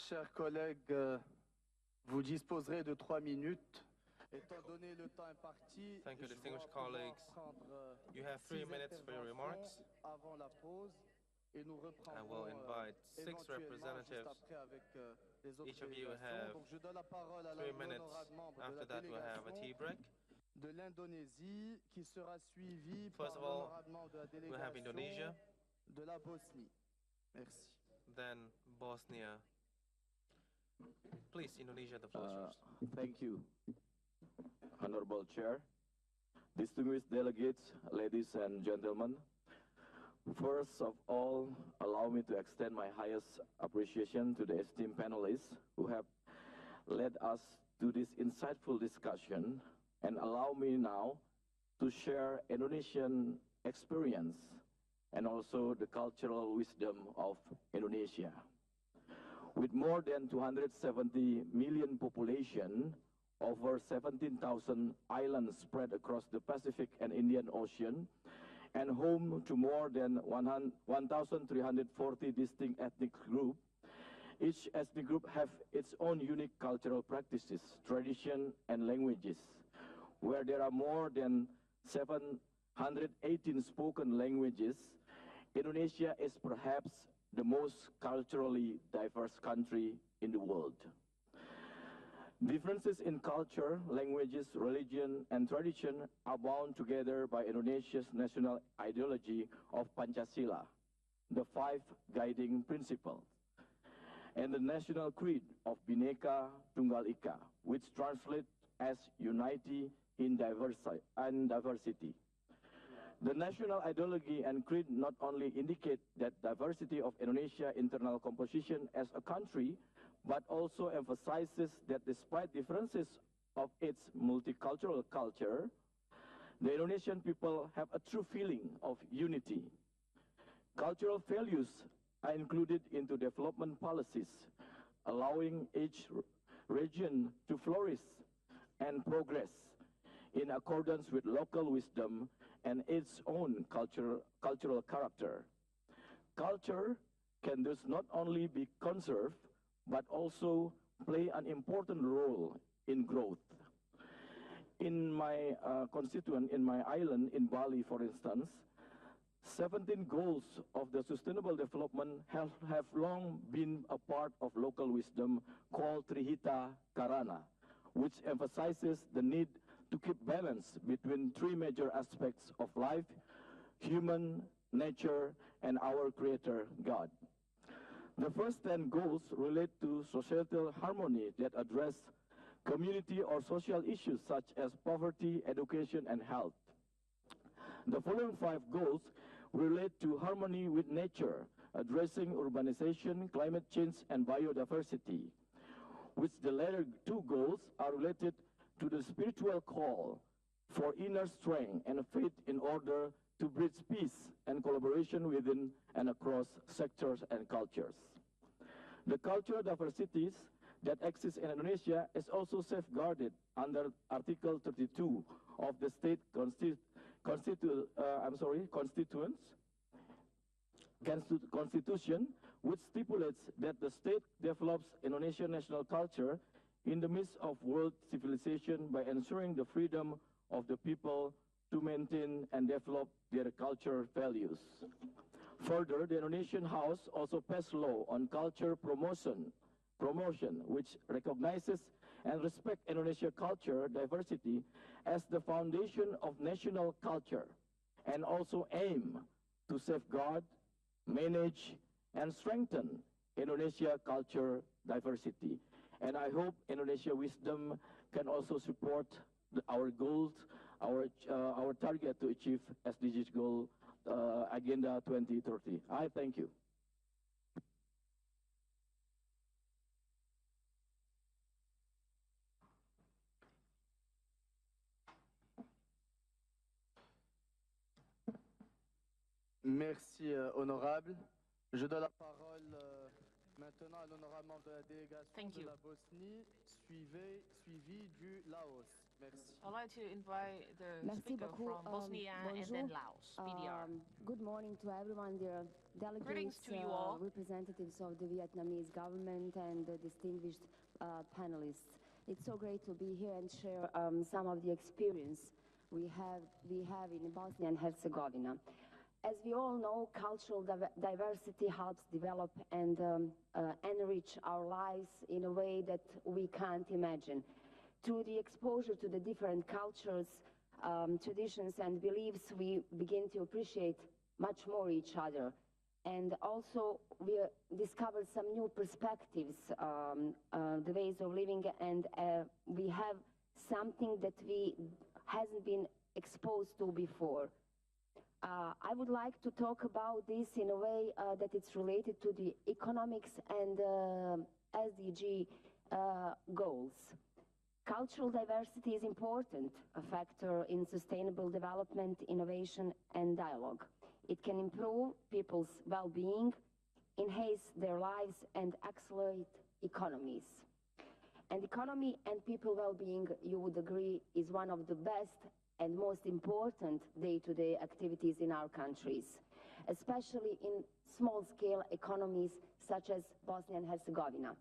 [SPEAKER 3] Chers collègues, vous disposerez de 3 minutes. Étant donné le temps imparti,
[SPEAKER 4] Thank you, distinguished colleagues. You have 3 minutes for your remarks.
[SPEAKER 3] Avant la pause, et nous
[SPEAKER 4] I will invite 6 representatives. Each of you have 3 minutes. After that, we'll have a tea break.
[SPEAKER 3] De l'Indonésie, qui sera suivi
[SPEAKER 4] First of
[SPEAKER 3] par
[SPEAKER 4] all,
[SPEAKER 3] l'honorablement de la
[SPEAKER 4] we'll have Indonesia.
[SPEAKER 3] délégation de la Bosnie. Merci.
[SPEAKER 4] Then Bosnia. Please, Indonesia, the floor is yours.
[SPEAKER 7] Thank you, Honorable Chair, distinguished delegates, ladies and gentlemen. First of all, allow me to extend my highest appreciation to the esteemed panelists who have led us to this insightful discussion, and allow me now to share Indonesian experience and also the cultural wisdom of Indonesia. With more than 270 million population, over 17,000 islands spread across the Pacific and Indian Ocean, and home to more than 1,340 distinct ethnic groups, each ethnic group have its own unique cultural practices, tradition, and languages, where there are more than 718 spoken languages. Indonesia is perhaps the most culturally diverse country in the world. Differences in culture, languages, religion, and tradition are bound together by Indonesia's national ideology of Pancasila, the 5 guiding principles, and the national creed of Bhinneka Tunggal Ika, which translates as unity in diversity. The national ideology and creed not only indicate that diversity of Indonesia's internal composition as a country, but also emphasizes that despite differences of its multicultural culture, the Indonesian people have a true feeling of unity. Cultural values are included into development policies, allowing each region to flourish and progress in accordance with local wisdom and its own cultural character. Culture can thus not only be conserved, but also play an important role in growth. In my constituent, in my island, in Bali, for instance, 17 goals of the Sustainable Development have long been a part of local wisdom called Trihita Karana, which emphasizes the need to keep balance between 3 major aspects of life: human, nature, and our Creator, God. The first 10 goals relate to societal harmony that address community or social issues such as poverty, education, and health. The following 5 goals relate to harmony with nature, addressing urbanization, climate change, and biodiversity, which the latter 2 goals are related to the spiritual call for inner strength and faith in order to bridge peace and collaboration within and across sectors and cultures. The cultural diversities that exist in Indonesia is also safeguarded under Article 32 of the state constitution, which stipulates that the state develops Indonesian national culture in the midst of world civilization by ensuring the freedom of the people to maintain and develop their cultural values. Further, the Indonesian House also passed law on culture promotion, which recognizes and respects Indonesian culture diversity as the foundation of national culture, and also aim to safeguard, manage, and strengthen Indonesia culture diversity. And I hope Indonesia Wisdom can also support our goals, our target to achieve SDGs goal, Agenda 2030. I thank you.
[SPEAKER 3] Merci, honorable. Je donne la parole maintenant à l'honorable membre de la délégation de la Bosnie, suivi du Laos. Merci.
[SPEAKER 1] I'd like to invite the speaker from Bosnia and then Laos, PDR.
[SPEAKER 10] Good morning to everyone, dear delegates,
[SPEAKER 1] Greetings to you all.
[SPEAKER 10] representatives of the Vietnamese government and the distinguished panelists. It's so great to be here and share some of the experience we have in Bosnia and Herzegovina. As we all know, cultural diversity helps develop and enrich our lives in a way that we can't imagine. Through the exposure to the different cultures, traditions and beliefs, we begin to appreciate much more each other. And also, we discovered some new perspectives, the ways of living, and we have something that we hasn't been exposed to before. I would like to talk about this in a way that it's related to the economics and SDG goals. Cultural diversity is important, a factor in sustainable development, innovation, and dialogue. It can improve people's well-being, enhance their lives, and accelerate economies. And economy and people well-being, you would agree, is one of the best and most important day-to-day activities in our countries, especially in small-scale economies such as Bosnia and Herzegovina.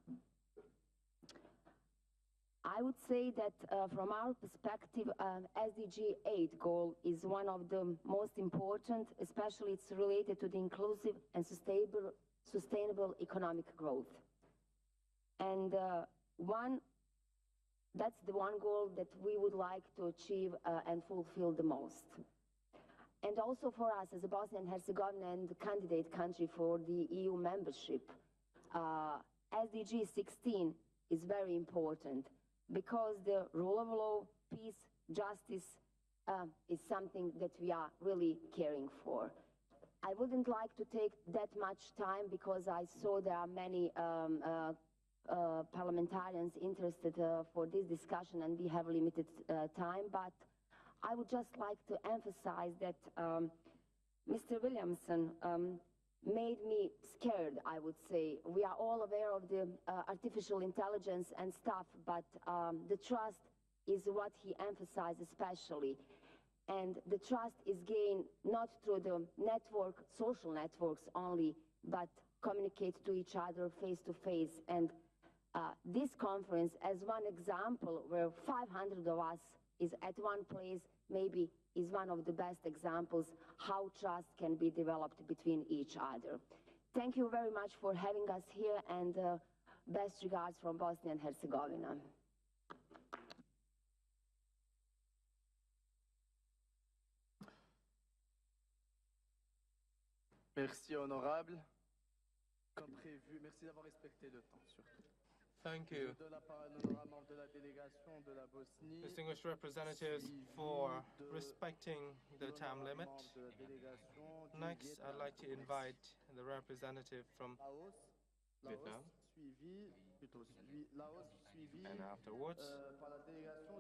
[SPEAKER 10] I would say that from our perspective, SDG 8 goal is one of the most important, especially it's related to the inclusive and sustainable economic growth. And that's the one goal that we would like to achieve and fulfill the most. And also for us as a Bosnia and Herzegovina and the candidate country for the EU membership, SDG 16 is very important because the rule of law, peace, justice is something that we are really caring for. I wouldn't like to take that much time because I saw there are many parliamentarians interested for this discussion and we have limited time, but I would just like to emphasize that Mr. Williamson made me scared, I would say. We are all aware of the artificial intelligence and stuff, but the trust is what he emphasized especially. And the trust is gained not through the social networks only, but communicate to each other face to face. And this conference, as one example, where 500 of us is at one place, maybe is one of the best examples how trust can be developed between each other. Thank you very much for having us here, and best regards from Bosnia and Herzegovina.
[SPEAKER 3] Merci, honorable. Comme prévu, merci d'avoir respecté le temps, surtout.
[SPEAKER 4] Thank you, distinguished representatives, for respecting the time limit. Next, I'd like to invite the representative from Vietnam, and afterwards,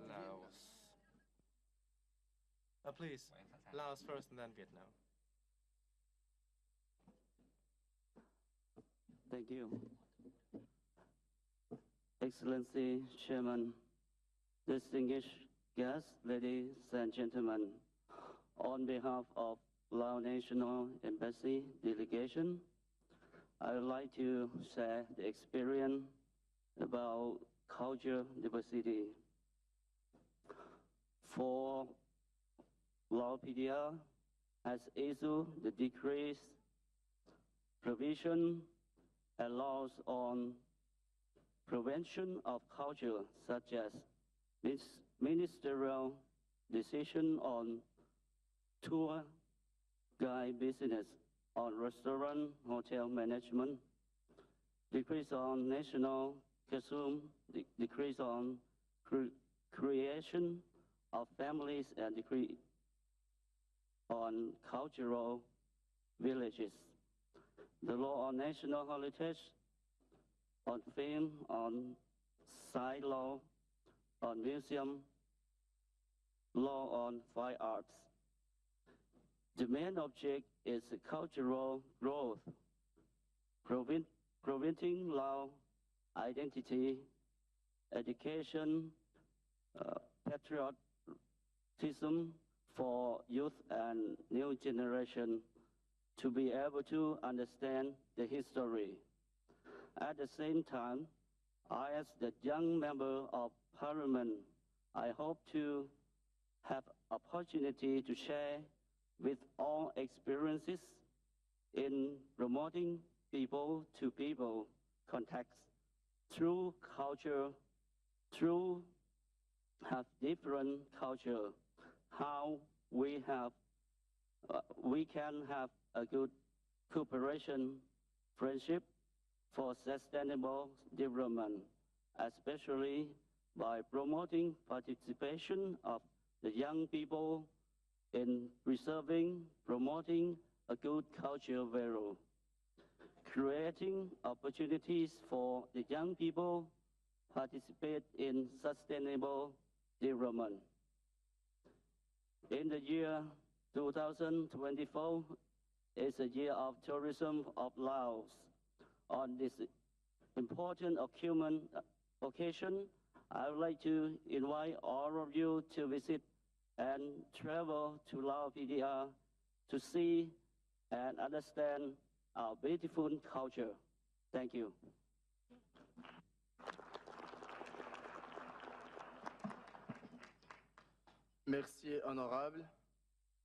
[SPEAKER 4] Laos. Please, Laos first and then Vietnam.
[SPEAKER 11] Thank you. Excellency, Chairman, distinguished guests, ladies and gentlemen, on behalf of Laos National Embassy delegation, I would like to share the experience about culture diversity. For Laos PDR has issued the decrees provision and laws on prevention of culture, such as ministerial decision on tour guide business, on restaurant, hotel management, decrease on national consume, decrease on creation of families, and decrease on cultural villages. The law on national heritage, on film, on site law, on museum, law on fine arts. The main object is cultural growth, preventing law, identity, education, patriotism for youth and new generation to be able to understand the history. At the same time, I, as the young member of parliament, I hope to have opportunity to share with all experiences in promoting people-to-people contacts through culture, through have different culture, how we can have a good cooperation, friendship for sustainable development, especially by promoting participation of the young people in preserving, promoting a good cultural value, creating opportunities for the young people participate in sustainable development. In the year 2024 is a year of tourism of Laos. On this important occasion, I would like to invite all of you to visit and travel to Laos PDR to see and understand our beautiful culture. Thank you.
[SPEAKER 3] Merci, honorable.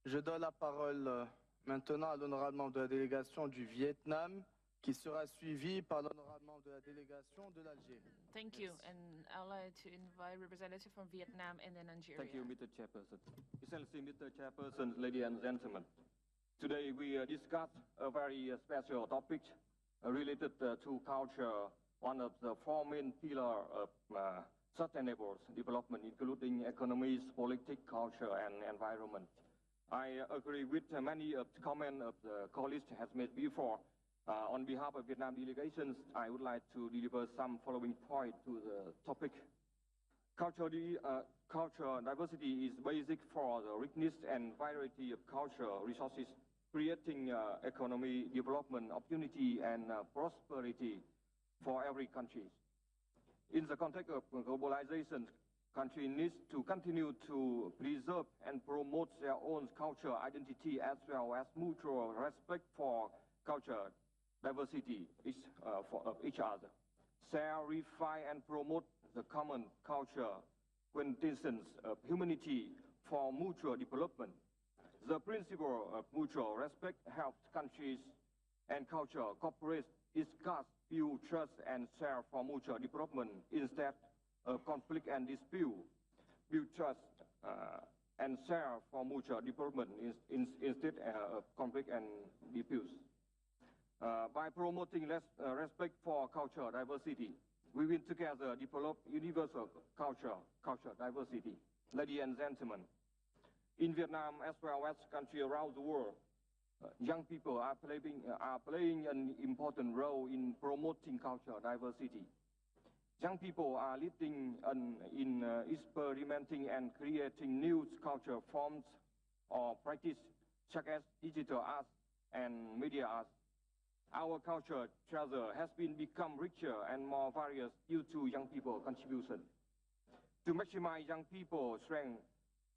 [SPEAKER 3] Je donne la parole maintenant à l'honorable membre de la délégation du Vietnam, qui sera suivi par l'honorable membre de la délégation de l'Algérie.
[SPEAKER 1] Thank you, and I'd like to invite representative from Vietnam and then Nigeria.
[SPEAKER 2] Thank you, Mr. Chairperson. Excellency, Mr. Chairperson, ladies and gentlemen. Today we discuss a very special topic related to culture, one of the four main pillars of sustainable development, including economies, politics, culture, and environment. I agree with many of the comments of the colleagues has made before. On behalf of Vietnam delegations, I would like to deliver some following points to the topic. Cultural diversity is basic for the richness and variety of cultural resources, creating economic development, opportunity, and prosperity for every country. In the context of globalization, countries need to continue to preserve and promote their own cultural identity as well as mutual respect for culture diversity of each other. Share, refine, and promote the common culture quintessence of humanity for mutual development. The principle of mutual respect helps countries and culture cooperate, discuss, build trust, and share for mutual development instead of conflict and dispute. Build trust and share for mutual development instead of conflict and disputes. By promoting respect for cultural diversity, we will together develop universal culture diversity. Ladies and gentlemen, in Vietnam as well as countries around the world, young people are playing an important role in promoting cultural diversity. Young people are leading in experimenting and creating new cultural forms or practice, such as digital arts and media arts. Our culture treasure has become richer and more various due to young people's contribution. To maximize young people's strength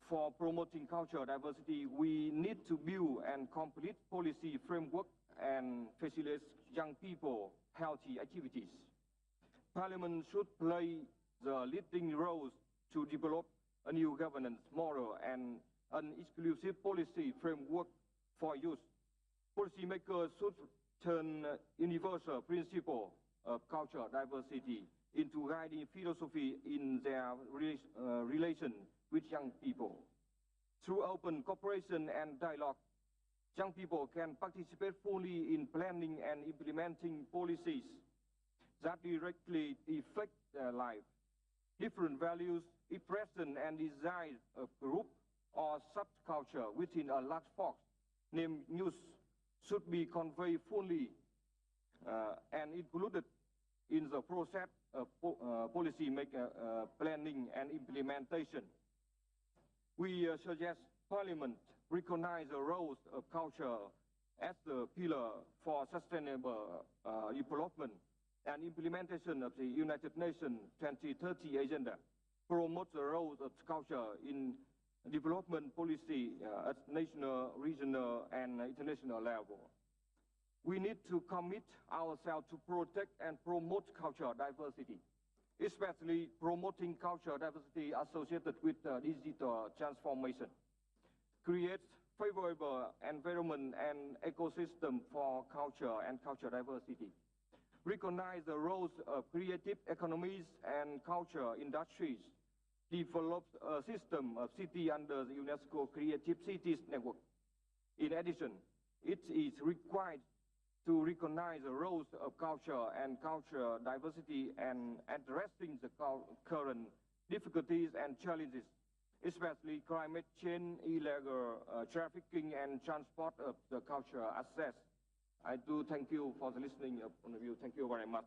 [SPEAKER 2] for promoting cultural diversity, we need to build and complete policy framework and facilitate young people healthy activities. Parliament should play the leading roles to develop a new governance model and an exclusive policy framework for youth. Policymakers should
[SPEAKER 7] turn universal principle of cultural diversity into guiding philosophy in their relation with young people. Through open cooperation and dialogue, young people can participate fully in planning and implementing policies that directly affect their life. Different values, impression, and desires of group or subculture within a large force named youth should be conveyed fully and included in the process of policy planning and implementation. We suggest Parliament recognize the roles of culture as the pillar for sustainable development and implementation of the United Nations 2030 agenda, promote the roles of culture in development policy at national, regional, and international level. We need to commit ourselves to protect and promote cultural diversity, especially promoting cultural diversity associated with digital transformation. Create favorable environment and ecosystem for culture and cultural diversity. Recognize the roles of creative economies and culture industries. Develop a system of cities under the UNESCO Creative Cities Network. In addition, it is required to recognize the roles of culture and cultural diversity and addressing the current difficulties and challenges, especially climate change, illegal trafficking, and transport of the cultural assets. I do thank you for the listening of you. Thank you very much.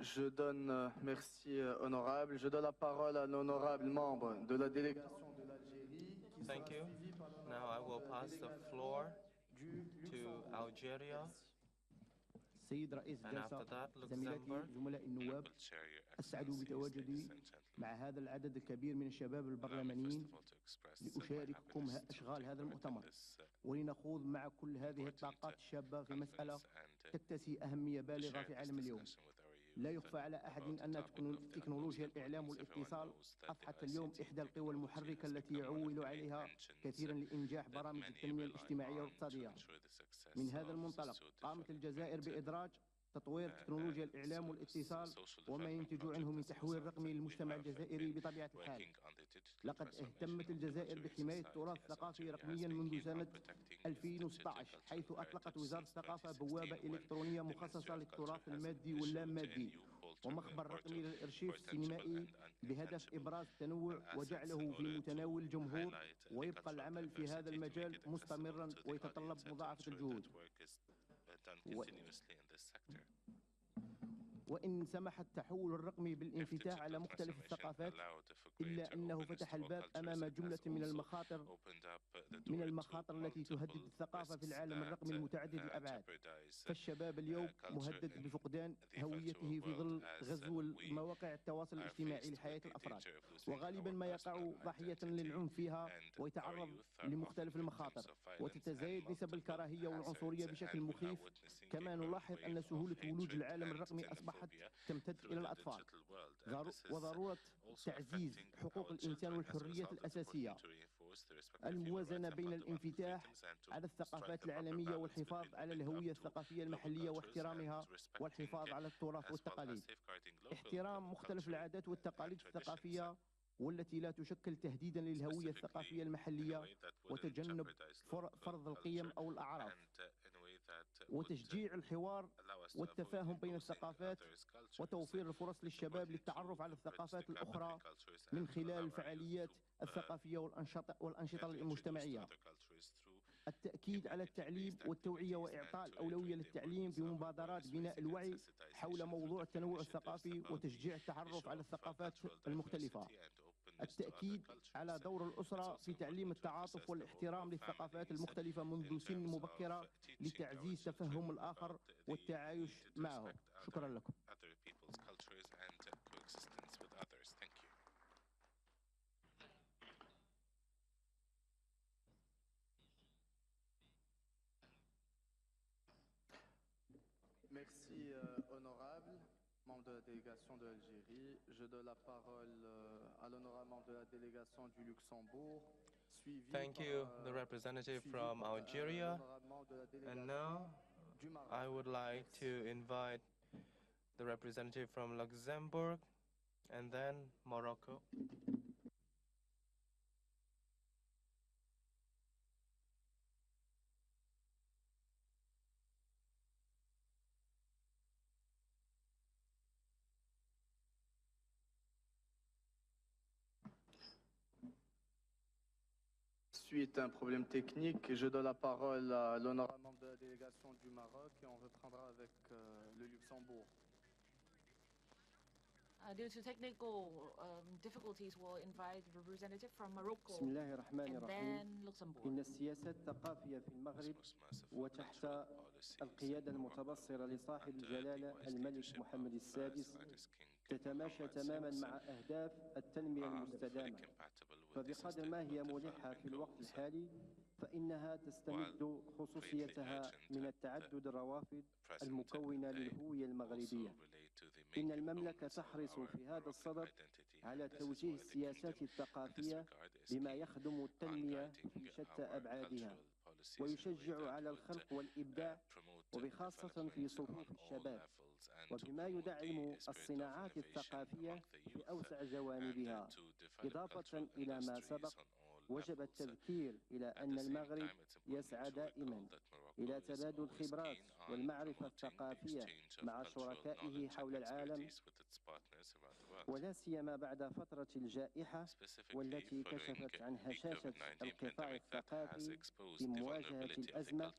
[SPEAKER 3] Je donne, merci honorable, je donne la parole à l'honorable membre de la délégation de l'Algérie qui sera suivi par l'honorable
[SPEAKER 4] Now I will pass the floor to Algeria.
[SPEAKER 12] سيد رئيس الجلسة، زميلاتي زملاء النواب، أسعد بتواجدي مع هذا العدد الكبير من الشباب البرلمانيين لأشارككم أشغال هذا المؤتمر ولنخوض مع كل هذه الطاقات الشابة في مسألة تكتسي أهمية بالغة في عالم اليوم. لا يخفى على أحد أن تكنولوجيا الإعلام والاتصال أصبحت اليوم إحدى القوى المحركة التي يعول عليها كثيرا لإنجاح برامج التنمية الاجتماعية والاقتصادية. من هذا المنطلق قامت الجزائر بإدراج تطوير تكنولوجيا الإعلام والاتصال وما ينتج عنه من تحويل رقمي للمجتمع الجزائري بطبيعة الحال. لقد اهتمت الجزائر بحماية التراث الثقافي رقميا منذ سنة 2016 حيث أطلقت وزارة الثقافة بوابة إلكترونية مخصصة للتراث المادي واللامادي ومخبر رقمي للإرشيف السينمائي بهدف إبراز التنوع وجعله في متناول الجمهور، ويبقى العمل في هذا المجال مستمرا ويتطلب مضاعفة الجهود. وإن سمح التحول الرقمي بالانفتاح على مختلف الثقافات إلا أنه فتح الباب أمام جملة من المخاطر التي تهدد الثقافة في العالم الرقمي المتعدد الأبعاد. فالشباب اليوم مهدد بفقدان هويته في ظل غزو مواقع التواصل الاجتماعي لحياة الأفراد، وغالبا ما يقع ضحية للعنف فيها ويتعرض لمختلف المخاطر، وتتزايد نسب الكراهية والعنصرية بشكل مخيف. كما نلاحظ أن سهولة ولوج العالم الرقمي أصبحت تمتد إلى الأطفال، وضرورة تعزيز حقوق الإنسان والحريات الأساسية، الموازنة بين الانفتاح على الثقافات العالمية والحفاظ على الهوية الثقافية المحلية واحترامها، والحفاظ على التراث والتقاليد، احترام مختلف العادات والتقاليد الثقافية والتي لا تشكل تهديدا للهوية الثقافية المحلية، وتجنب فرض القيم أو الأعراف، وتشجيع الحوار والتفاهم بين الثقافات، وتوفير الفرص للشباب للتعرف على الثقافات الأخرى من خلال الفعاليات الثقافية والأنشطة المجتمعية. التأكيد على التعليم والتوعية وإعطاء الأولوية للتعليم بمبادرات بناء الوعي حول موضوع التنوع الثقافي وتشجيع التعرف على الثقافات المختلفة. التأكيد على دور الأسرة في تعليم التعاطف والاحترام للثقافات المختلفة منذ سن مبكرة لتعزيز تفهم الآخر والتعايش معه. شكرا لكم.
[SPEAKER 3] Merci, honorable. membre de la délégation de l'Algérie. Je donne la parole à l'honorable membre de la délégation du Luxembourg.
[SPEAKER 4] Thank you, the representative from Algeria. And now I would like to invite the representative from Luxembourg and then Morocco.
[SPEAKER 3] Suite à un problème technique, je donne la parole à l'honorable membre de la délégation du Maroc et on reprendra avec le Luxembourg.
[SPEAKER 1] Due to technical difficulties, we'll invite the representative from Morocco
[SPEAKER 12] بسم الله الرحمن
[SPEAKER 1] and
[SPEAKER 12] الرحيم.
[SPEAKER 1] then Luxembourg.
[SPEAKER 12] إن السياسة الثقافية في المغرب وتحت القيادة المتبصرة لصاحب الجلالة الملك محمد السادس تتماشى تماما مع أهداف التنمية المستدامة، فبقدر ما هي ملحة في الوقت الحالي فإنها تستمد خصوصيتها من التعدد الروافد المكونة للهوية المغربية. إن المملكة تحرص في هذا الصدد على توجيه السياسات الثقافية بما يخدم التنمية في شتى أبعادها، ويشجع على الخلق والإبداع وبخاصة في صفوف الشباب، وبما يدعم الصناعات الثقافية في أوسع جوانبها. إضافة إلى ما سبق، وجب التذكير إلى أن المغرب يسعى دائما إلى تبادل الخبرات والمعرفة الثقافية مع شركائه حول العالم، ولا سيما بعد فترة الجائحة والتي كشفت عن هشاشة القطاع الثقافي في مواجهة الأزمة،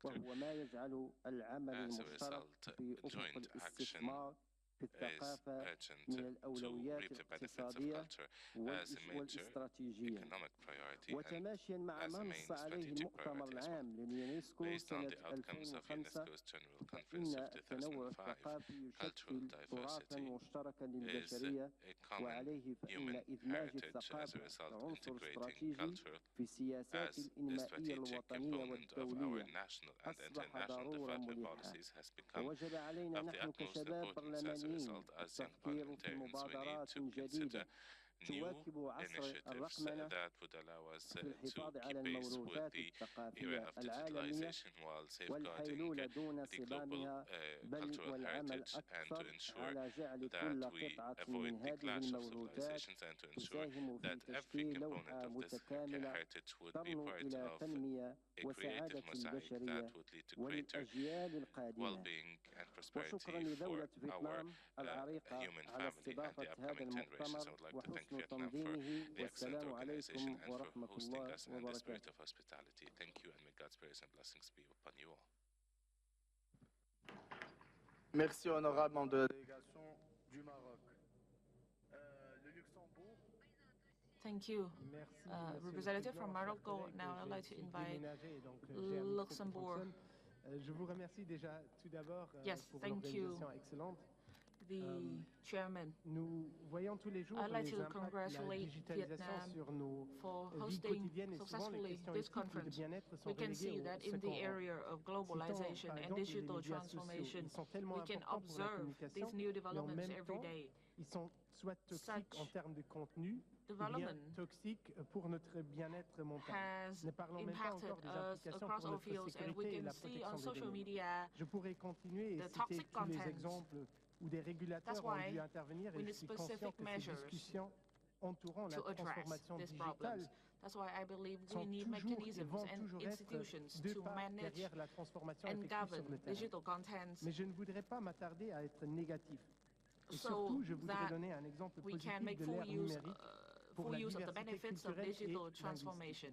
[SPEAKER 12] وهو ما يجعل العمل المشترك في أفق الاستثمار في الثقافة من الأولويات الاقتصادية والاستراتيجية. وتماشيا مع ما نص عليه المؤتمر العام لليونسكو سنة 2005، فإن التنوع الثقافي يشكل تراثا مشتركا للبشرية، وعليه فإن إدماج الثقافة كعنصر استراتيجي في السياسات الإنمائية الوطنية والدولية أصبح ضرورة ملحة. ووجب علينا نحن كشباب برلمانيين التفكير في مبادرات جديدة تواكب عصر الرقمنة في الحفاظ على الموروثات الثقافية العالمية والحيلولة دون صدامها، بل والعمل أكثر على جعل كل قطعة من هذه الموروثات تساهم في تشكيل لوحة متكاملة ترنو إلى تنمية وسعادة البشرية وللأجيال القادمة. وشكرا لدولة فيتنام العريقة على استضافة هذا المؤتمر وحسن تنظيمه، والسلام عليكم ورحمة الله وبركاته.
[SPEAKER 3] Merci honorable membre de la délégation du Maroc. Le Luxembourg.
[SPEAKER 1] Thank you, representative from Morocco. Now I'd like to invite Luxembourg.
[SPEAKER 13] Je vous remercie déjà tout d'abord pour l'organisation excellente.
[SPEAKER 1] The chairman.
[SPEAKER 13] Nous voyons tous les jours
[SPEAKER 1] I'd like
[SPEAKER 13] les
[SPEAKER 1] to
[SPEAKER 13] impacts de la
[SPEAKER 1] congratulate
[SPEAKER 13] digitalisation
[SPEAKER 1] Vietnam
[SPEAKER 13] sur nos
[SPEAKER 1] for
[SPEAKER 13] vies
[SPEAKER 1] hosting
[SPEAKER 13] quotidiennes, et souvent les
[SPEAKER 1] successfully
[SPEAKER 13] questions
[SPEAKER 1] this
[SPEAKER 13] éthiques ou de
[SPEAKER 1] conference.
[SPEAKER 13] bien-être sont
[SPEAKER 1] We can
[SPEAKER 13] reléguées
[SPEAKER 1] see
[SPEAKER 13] au
[SPEAKER 1] that in the
[SPEAKER 13] second rang.
[SPEAKER 1] area of globalization
[SPEAKER 13] Citons, par
[SPEAKER 1] and
[SPEAKER 13] exemple, les
[SPEAKER 1] digital
[SPEAKER 13] médias sociaux.
[SPEAKER 1] transformation,
[SPEAKER 13] Ils sont tellement
[SPEAKER 1] we can
[SPEAKER 13] importants pour la
[SPEAKER 1] observe
[SPEAKER 13] communication,
[SPEAKER 1] these new
[SPEAKER 13] mais en
[SPEAKER 1] developments
[SPEAKER 13] même
[SPEAKER 1] every
[SPEAKER 13] temps,
[SPEAKER 1] day.
[SPEAKER 13] ils sont soit toxiques en termes de contenu, ou bien
[SPEAKER 1] Development
[SPEAKER 13] toxiques pour notre bien-être mental.
[SPEAKER 1] has
[SPEAKER 13] Ne parlons même pas
[SPEAKER 1] impacted
[SPEAKER 13] encore des
[SPEAKER 1] us
[SPEAKER 13] implications
[SPEAKER 1] across
[SPEAKER 13] pour
[SPEAKER 1] all
[SPEAKER 13] notre
[SPEAKER 1] fields, and we
[SPEAKER 13] sécurité et
[SPEAKER 1] can
[SPEAKER 13] la
[SPEAKER 1] see
[SPEAKER 13] protection
[SPEAKER 1] on
[SPEAKER 13] des
[SPEAKER 1] social
[SPEAKER 13] données.
[SPEAKER 1] media
[SPEAKER 13] Je pourrais continuer et
[SPEAKER 1] the
[SPEAKER 13] citer
[SPEAKER 1] toxic
[SPEAKER 13] tous les
[SPEAKER 1] content.
[SPEAKER 13] exemples où des régulateurs
[SPEAKER 1] That's
[SPEAKER 13] ont
[SPEAKER 1] why
[SPEAKER 13] dû intervenir, et
[SPEAKER 1] we
[SPEAKER 13] je
[SPEAKER 1] need
[SPEAKER 13] suis conscient
[SPEAKER 1] specific
[SPEAKER 13] que ces
[SPEAKER 1] measures
[SPEAKER 13] discussions entourant la
[SPEAKER 1] to address
[SPEAKER 13] transformation
[SPEAKER 1] these
[SPEAKER 13] digitale
[SPEAKER 1] problems. That's why I believe we
[SPEAKER 13] sont
[SPEAKER 1] need
[SPEAKER 13] toujours et
[SPEAKER 1] mechanisms
[SPEAKER 13] vont
[SPEAKER 1] and
[SPEAKER 13] toujours être
[SPEAKER 1] institutions
[SPEAKER 13] deux
[SPEAKER 1] to
[SPEAKER 13] pas
[SPEAKER 1] manage
[SPEAKER 13] derrière la transformation
[SPEAKER 1] and
[SPEAKER 13] effective
[SPEAKER 1] govern
[SPEAKER 13] sur le terrain.
[SPEAKER 1] digital contents,
[SPEAKER 13] Mais je ne voudrais pas m'attarder à être négatif. Et
[SPEAKER 1] so
[SPEAKER 13] surtout, je voudrais
[SPEAKER 1] that
[SPEAKER 13] donner un exemple
[SPEAKER 1] we can
[SPEAKER 13] positif
[SPEAKER 1] make
[SPEAKER 13] de
[SPEAKER 1] full
[SPEAKER 13] l'ère
[SPEAKER 1] use,
[SPEAKER 13] numérique pour la
[SPEAKER 1] of the
[SPEAKER 13] diversité
[SPEAKER 1] benefits of
[SPEAKER 13] culturelle et
[SPEAKER 1] digital
[SPEAKER 13] linguistique.
[SPEAKER 1] transformation.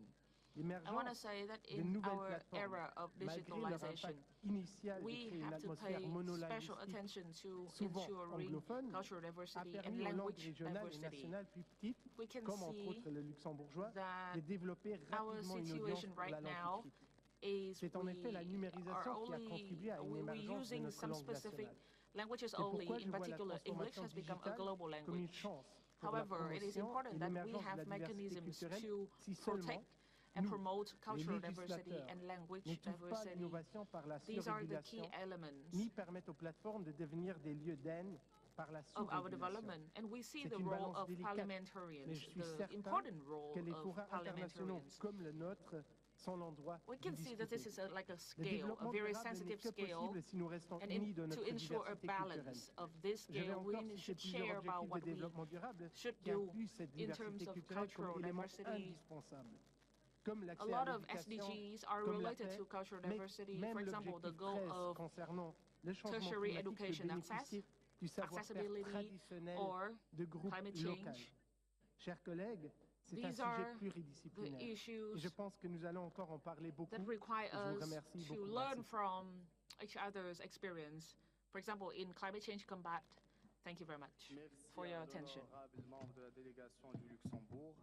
[SPEAKER 1] I want to say that
[SPEAKER 13] de
[SPEAKER 1] in
[SPEAKER 13] nouvelles
[SPEAKER 1] our
[SPEAKER 13] plateformes,
[SPEAKER 1] era of
[SPEAKER 13] malgré leur
[SPEAKER 1] digitalization,
[SPEAKER 13] impact initial de
[SPEAKER 1] we
[SPEAKER 13] créer une
[SPEAKER 1] have to
[SPEAKER 13] atmosphère
[SPEAKER 1] pay special
[SPEAKER 13] monolinguistique,
[SPEAKER 1] attention to
[SPEAKER 13] souvent
[SPEAKER 1] ensuring
[SPEAKER 13] anglophone,
[SPEAKER 1] cultural
[SPEAKER 13] a
[SPEAKER 1] diversity and
[SPEAKER 13] permis aux langues
[SPEAKER 1] language
[SPEAKER 13] régionales et
[SPEAKER 1] diversity.
[SPEAKER 13] nationales plus petites,
[SPEAKER 1] We can
[SPEAKER 13] comme entre
[SPEAKER 1] see
[SPEAKER 13] autres le luxembourgeois,
[SPEAKER 1] that
[SPEAKER 13] de développer
[SPEAKER 1] our
[SPEAKER 13] rapidement une audience
[SPEAKER 1] situation
[SPEAKER 13] pour la
[SPEAKER 1] right
[SPEAKER 13] langue
[SPEAKER 1] now
[SPEAKER 13] écrite.
[SPEAKER 1] is
[SPEAKER 13] C'est en effet la
[SPEAKER 1] we are
[SPEAKER 13] numérisation qui a
[SPEAKER 1] only
[SPEAKER 13] contribué à une
[SPEAKER 1] we're
[SPEAKER 13] émergence de
[SPEAKER 1] using
[SPEAKER 13] notre
[SPEAKER 1] some
[SPEAKER 13] langue
[SPEAKER 1] specific
[SPEAKER 13] nationale.
[SPEAKER 1] languages
[SPEAKER 13] C'est
[SPEAKER 1] only.
[SPEAKER 13] pourquoi je
[SPEAKER 1] In
[SPEAKER 13] vois la
[SPEAKER 1] particular, English
[SPEAKER 13] transformation
[SPEAKER 1] has become a
[SPEAKER 13] digitale
[SPEAKER 1] global
[SPEAKER 13] comme une
[SPEAKER 1] language.
[SPEAKER 13] chance pour la
[SPEAKER 1] However, it is
[SPEAKER 13] promotion
[SPEAKER 1] important
[SPEAKER 13] et
[SPEAKER 1] that we
[SPEAKER 13] l'émergence de
[SPEAKER 1] have
[SPEAKER 13] la diversité
[SPEAKER 1] mechanisms
[SPEAKER 13] culturelle,
[SPEAKER 1] to
[SPEAKER 13] si seulement
[SPEAKER 1] protect and promote cultural diversity and language diversity. These are the key elements
[SPEAKER 13] ni permettre aux plateformes de devenir des lieux d'haine par la
[SPEAKER 1] of our
[SPEAKER 13] sous-régulation.
[SPEAKER 1] development. And we see the role of parliamentarians, the important role
[SPEAKER 13] que les
[SPEAKER 1] of
[SPEAKER 13] forums internationaux
[SPEAKER 1] parliamentarians.
[SPEAKER 13] comme le nôtre sont l'endroit
[SPEAKER 1] We can see that this is like a
[SPEAKER 13] Le
[SPEAKER 1] scale, a
[SPEAKER 13] développement
[SPEAKER 1] very
[SPEAKER 13] durable
[SPEAKER 1] sensitive
[SPEAKER 13] n'est que
[SPEAKER 1] scale,
[SPEAKER 13] possible si nous restons
[SPEAKER 1] and
[SPEAKER 13] unis de
[SPEAKER 1] to
[SPEAKER 13] notre
[SPEAKER 1] ensure a
[SPEAKER 13] diversité
[SPEAKER 1] balance
[SPEAKER 13] culturelle.
[SPEAKER 1] of this
[SPEAKER 13] Je vais
[SPEAKER 1] scale,
[SPEAKER 13] encore
[SPEAKER 1] we
[SPEAKER 13] citer
[SPEAKER 1] should
[SPEAKER 13] plusieurs
[SPEAKER 1] share about
[SPEAKER 13] objectifs
[SPEAKER 1] what
[SPEAKER 13] de
[SPEAKER 1] we
[SPEAKER 13] développement durable
[SPEAKER 1] should
[SPEAKER 13] qui
[SPEAKER 1] do
[SPEAKER 13] incluent cette
[SPEAKER 1] in terms
[SPEAKER 13] diversité
[SPEAKER 1] of
[SPEAKER 13] culturelle comme
[SPEAKER 1] cultural
[SPEAKER 13] élément
[SPEAKER 1] diversity.
[SPEAKER 13] indispensable. Comme
[SPEAKER 1] A
[SPEAKER 13] l'accès
[SPEAKER 1] lot
[SPEAKER 13] à
[SPEAKER 1] of
[SPEAKER 13] l'éducation,
[SPEAKER 1] SDGs are
[SPEAKER 13] comme la
[SPEAKER 1] related
[SPEAKER 13] paix,
[SPEAKER 1] to cultural
[SPEAKER 13] mais
[SPEAKER 1] diversity.
[SPEAKER 13] même
[SPEAKER 1] For example, the
[SPEAKER 13] l'objectif
[SPEAKER 1] goal
[SPEAKER 13] 13
[SPEAKER 1] of
[SPEAKER 13] concernant le changement
[SPEAKER 1] tertiary
[SPEAKER 13] climatique peut
[SPEAKER 1] education
[SPEAKER 13] bénéficier du savoir-faire
[SPEAKER 1] accessibility,
[SPEAKER 13] traditionnel
[SPEAKER 1] or
[SPEAKER 13] de groupes
[SPEAKER 1] climate
[SPEAKER 13] locaux.
[SPEAKER 1] change.
[SPEAKER 13] Chers collègues, c'est un
[SPEAKER 1] These
[SPEAKER 13] sujet
[SPEAKER 1] are
[SPEAKER 13] pluridisciplinaire.
[SPEAKER 1] the issues
[SPEAKER 13] Et je pense que nous allons encore en parler beaucoup.
[SPEAKER 1] that require
[SPEAKER 13] Je vous
[SPEAKER 1] us
[SPEAKER 13] remercie
[SPEAKER 1] to
[SPEAKER 13] beaucoup.
[SPEAKER 1] learn
[SPEAKER 13] Merci.
[SPEAKER 1] from each other's experience. For example, in climate change combat. Thank you very much for your attention.
[SPEAKER 3] Honorable membre de la délégation du Luxembourg.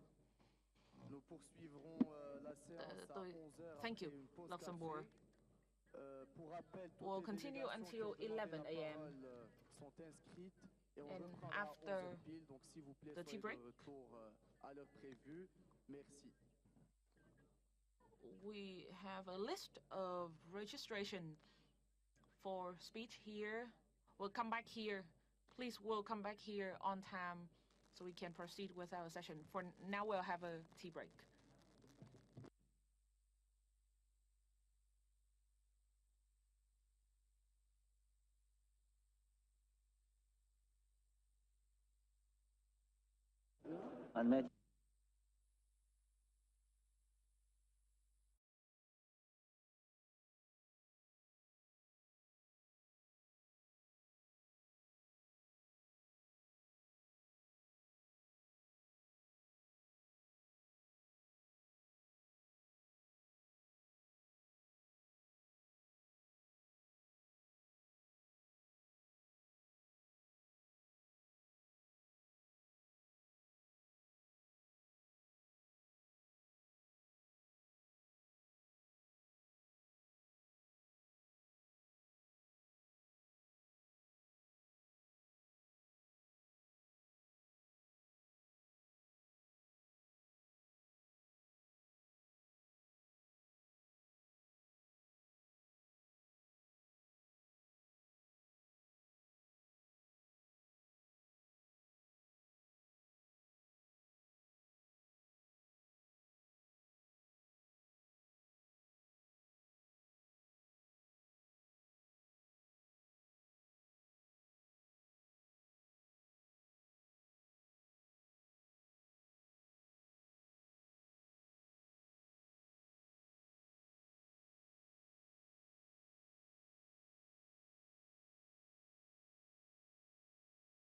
[SPEAKER 3] Nous poursuivrons la séance à 11h
[SPEAKER 1] Thank you,
[SPEAKER 3] après une pause
[SPEAKER 1] Luxembourg.
[SPEAKER 3] café. Pour rappel, toutes
[SPEAKER 1] We'll
[SPEAKER 3] les
[SPEAKER 1] continue
[SPEAKER 3] délégations qui
[SPEAKER 1] until
[SPEAKER 3] ont demandé
[SPEAKER 1] 11
[SPEAKER 3] la
[SPEAKER 1] a.m.
[SPEAKER 3] parole, sont inscrites et on
[SPEAKER 1] And
[SPEAKER 3] reprendra à
[SPEAKER 1] after
[SPEAKER 3] 11h pile. Donc s'il vous plaît,
[SPEAKER 1] the tea
[SPEAKER 3] soyez
[SPEAKER 1] break,
[SPEAKER 3] de retour à l'heure prévue. Merci.
[SPEAKER 1] we have a list of registration for speech here. We'll come back here. Please, we'll come back here on time so we can proceed with our session. For now, we'll have a tea break.
[SPEAKER 11] Unmet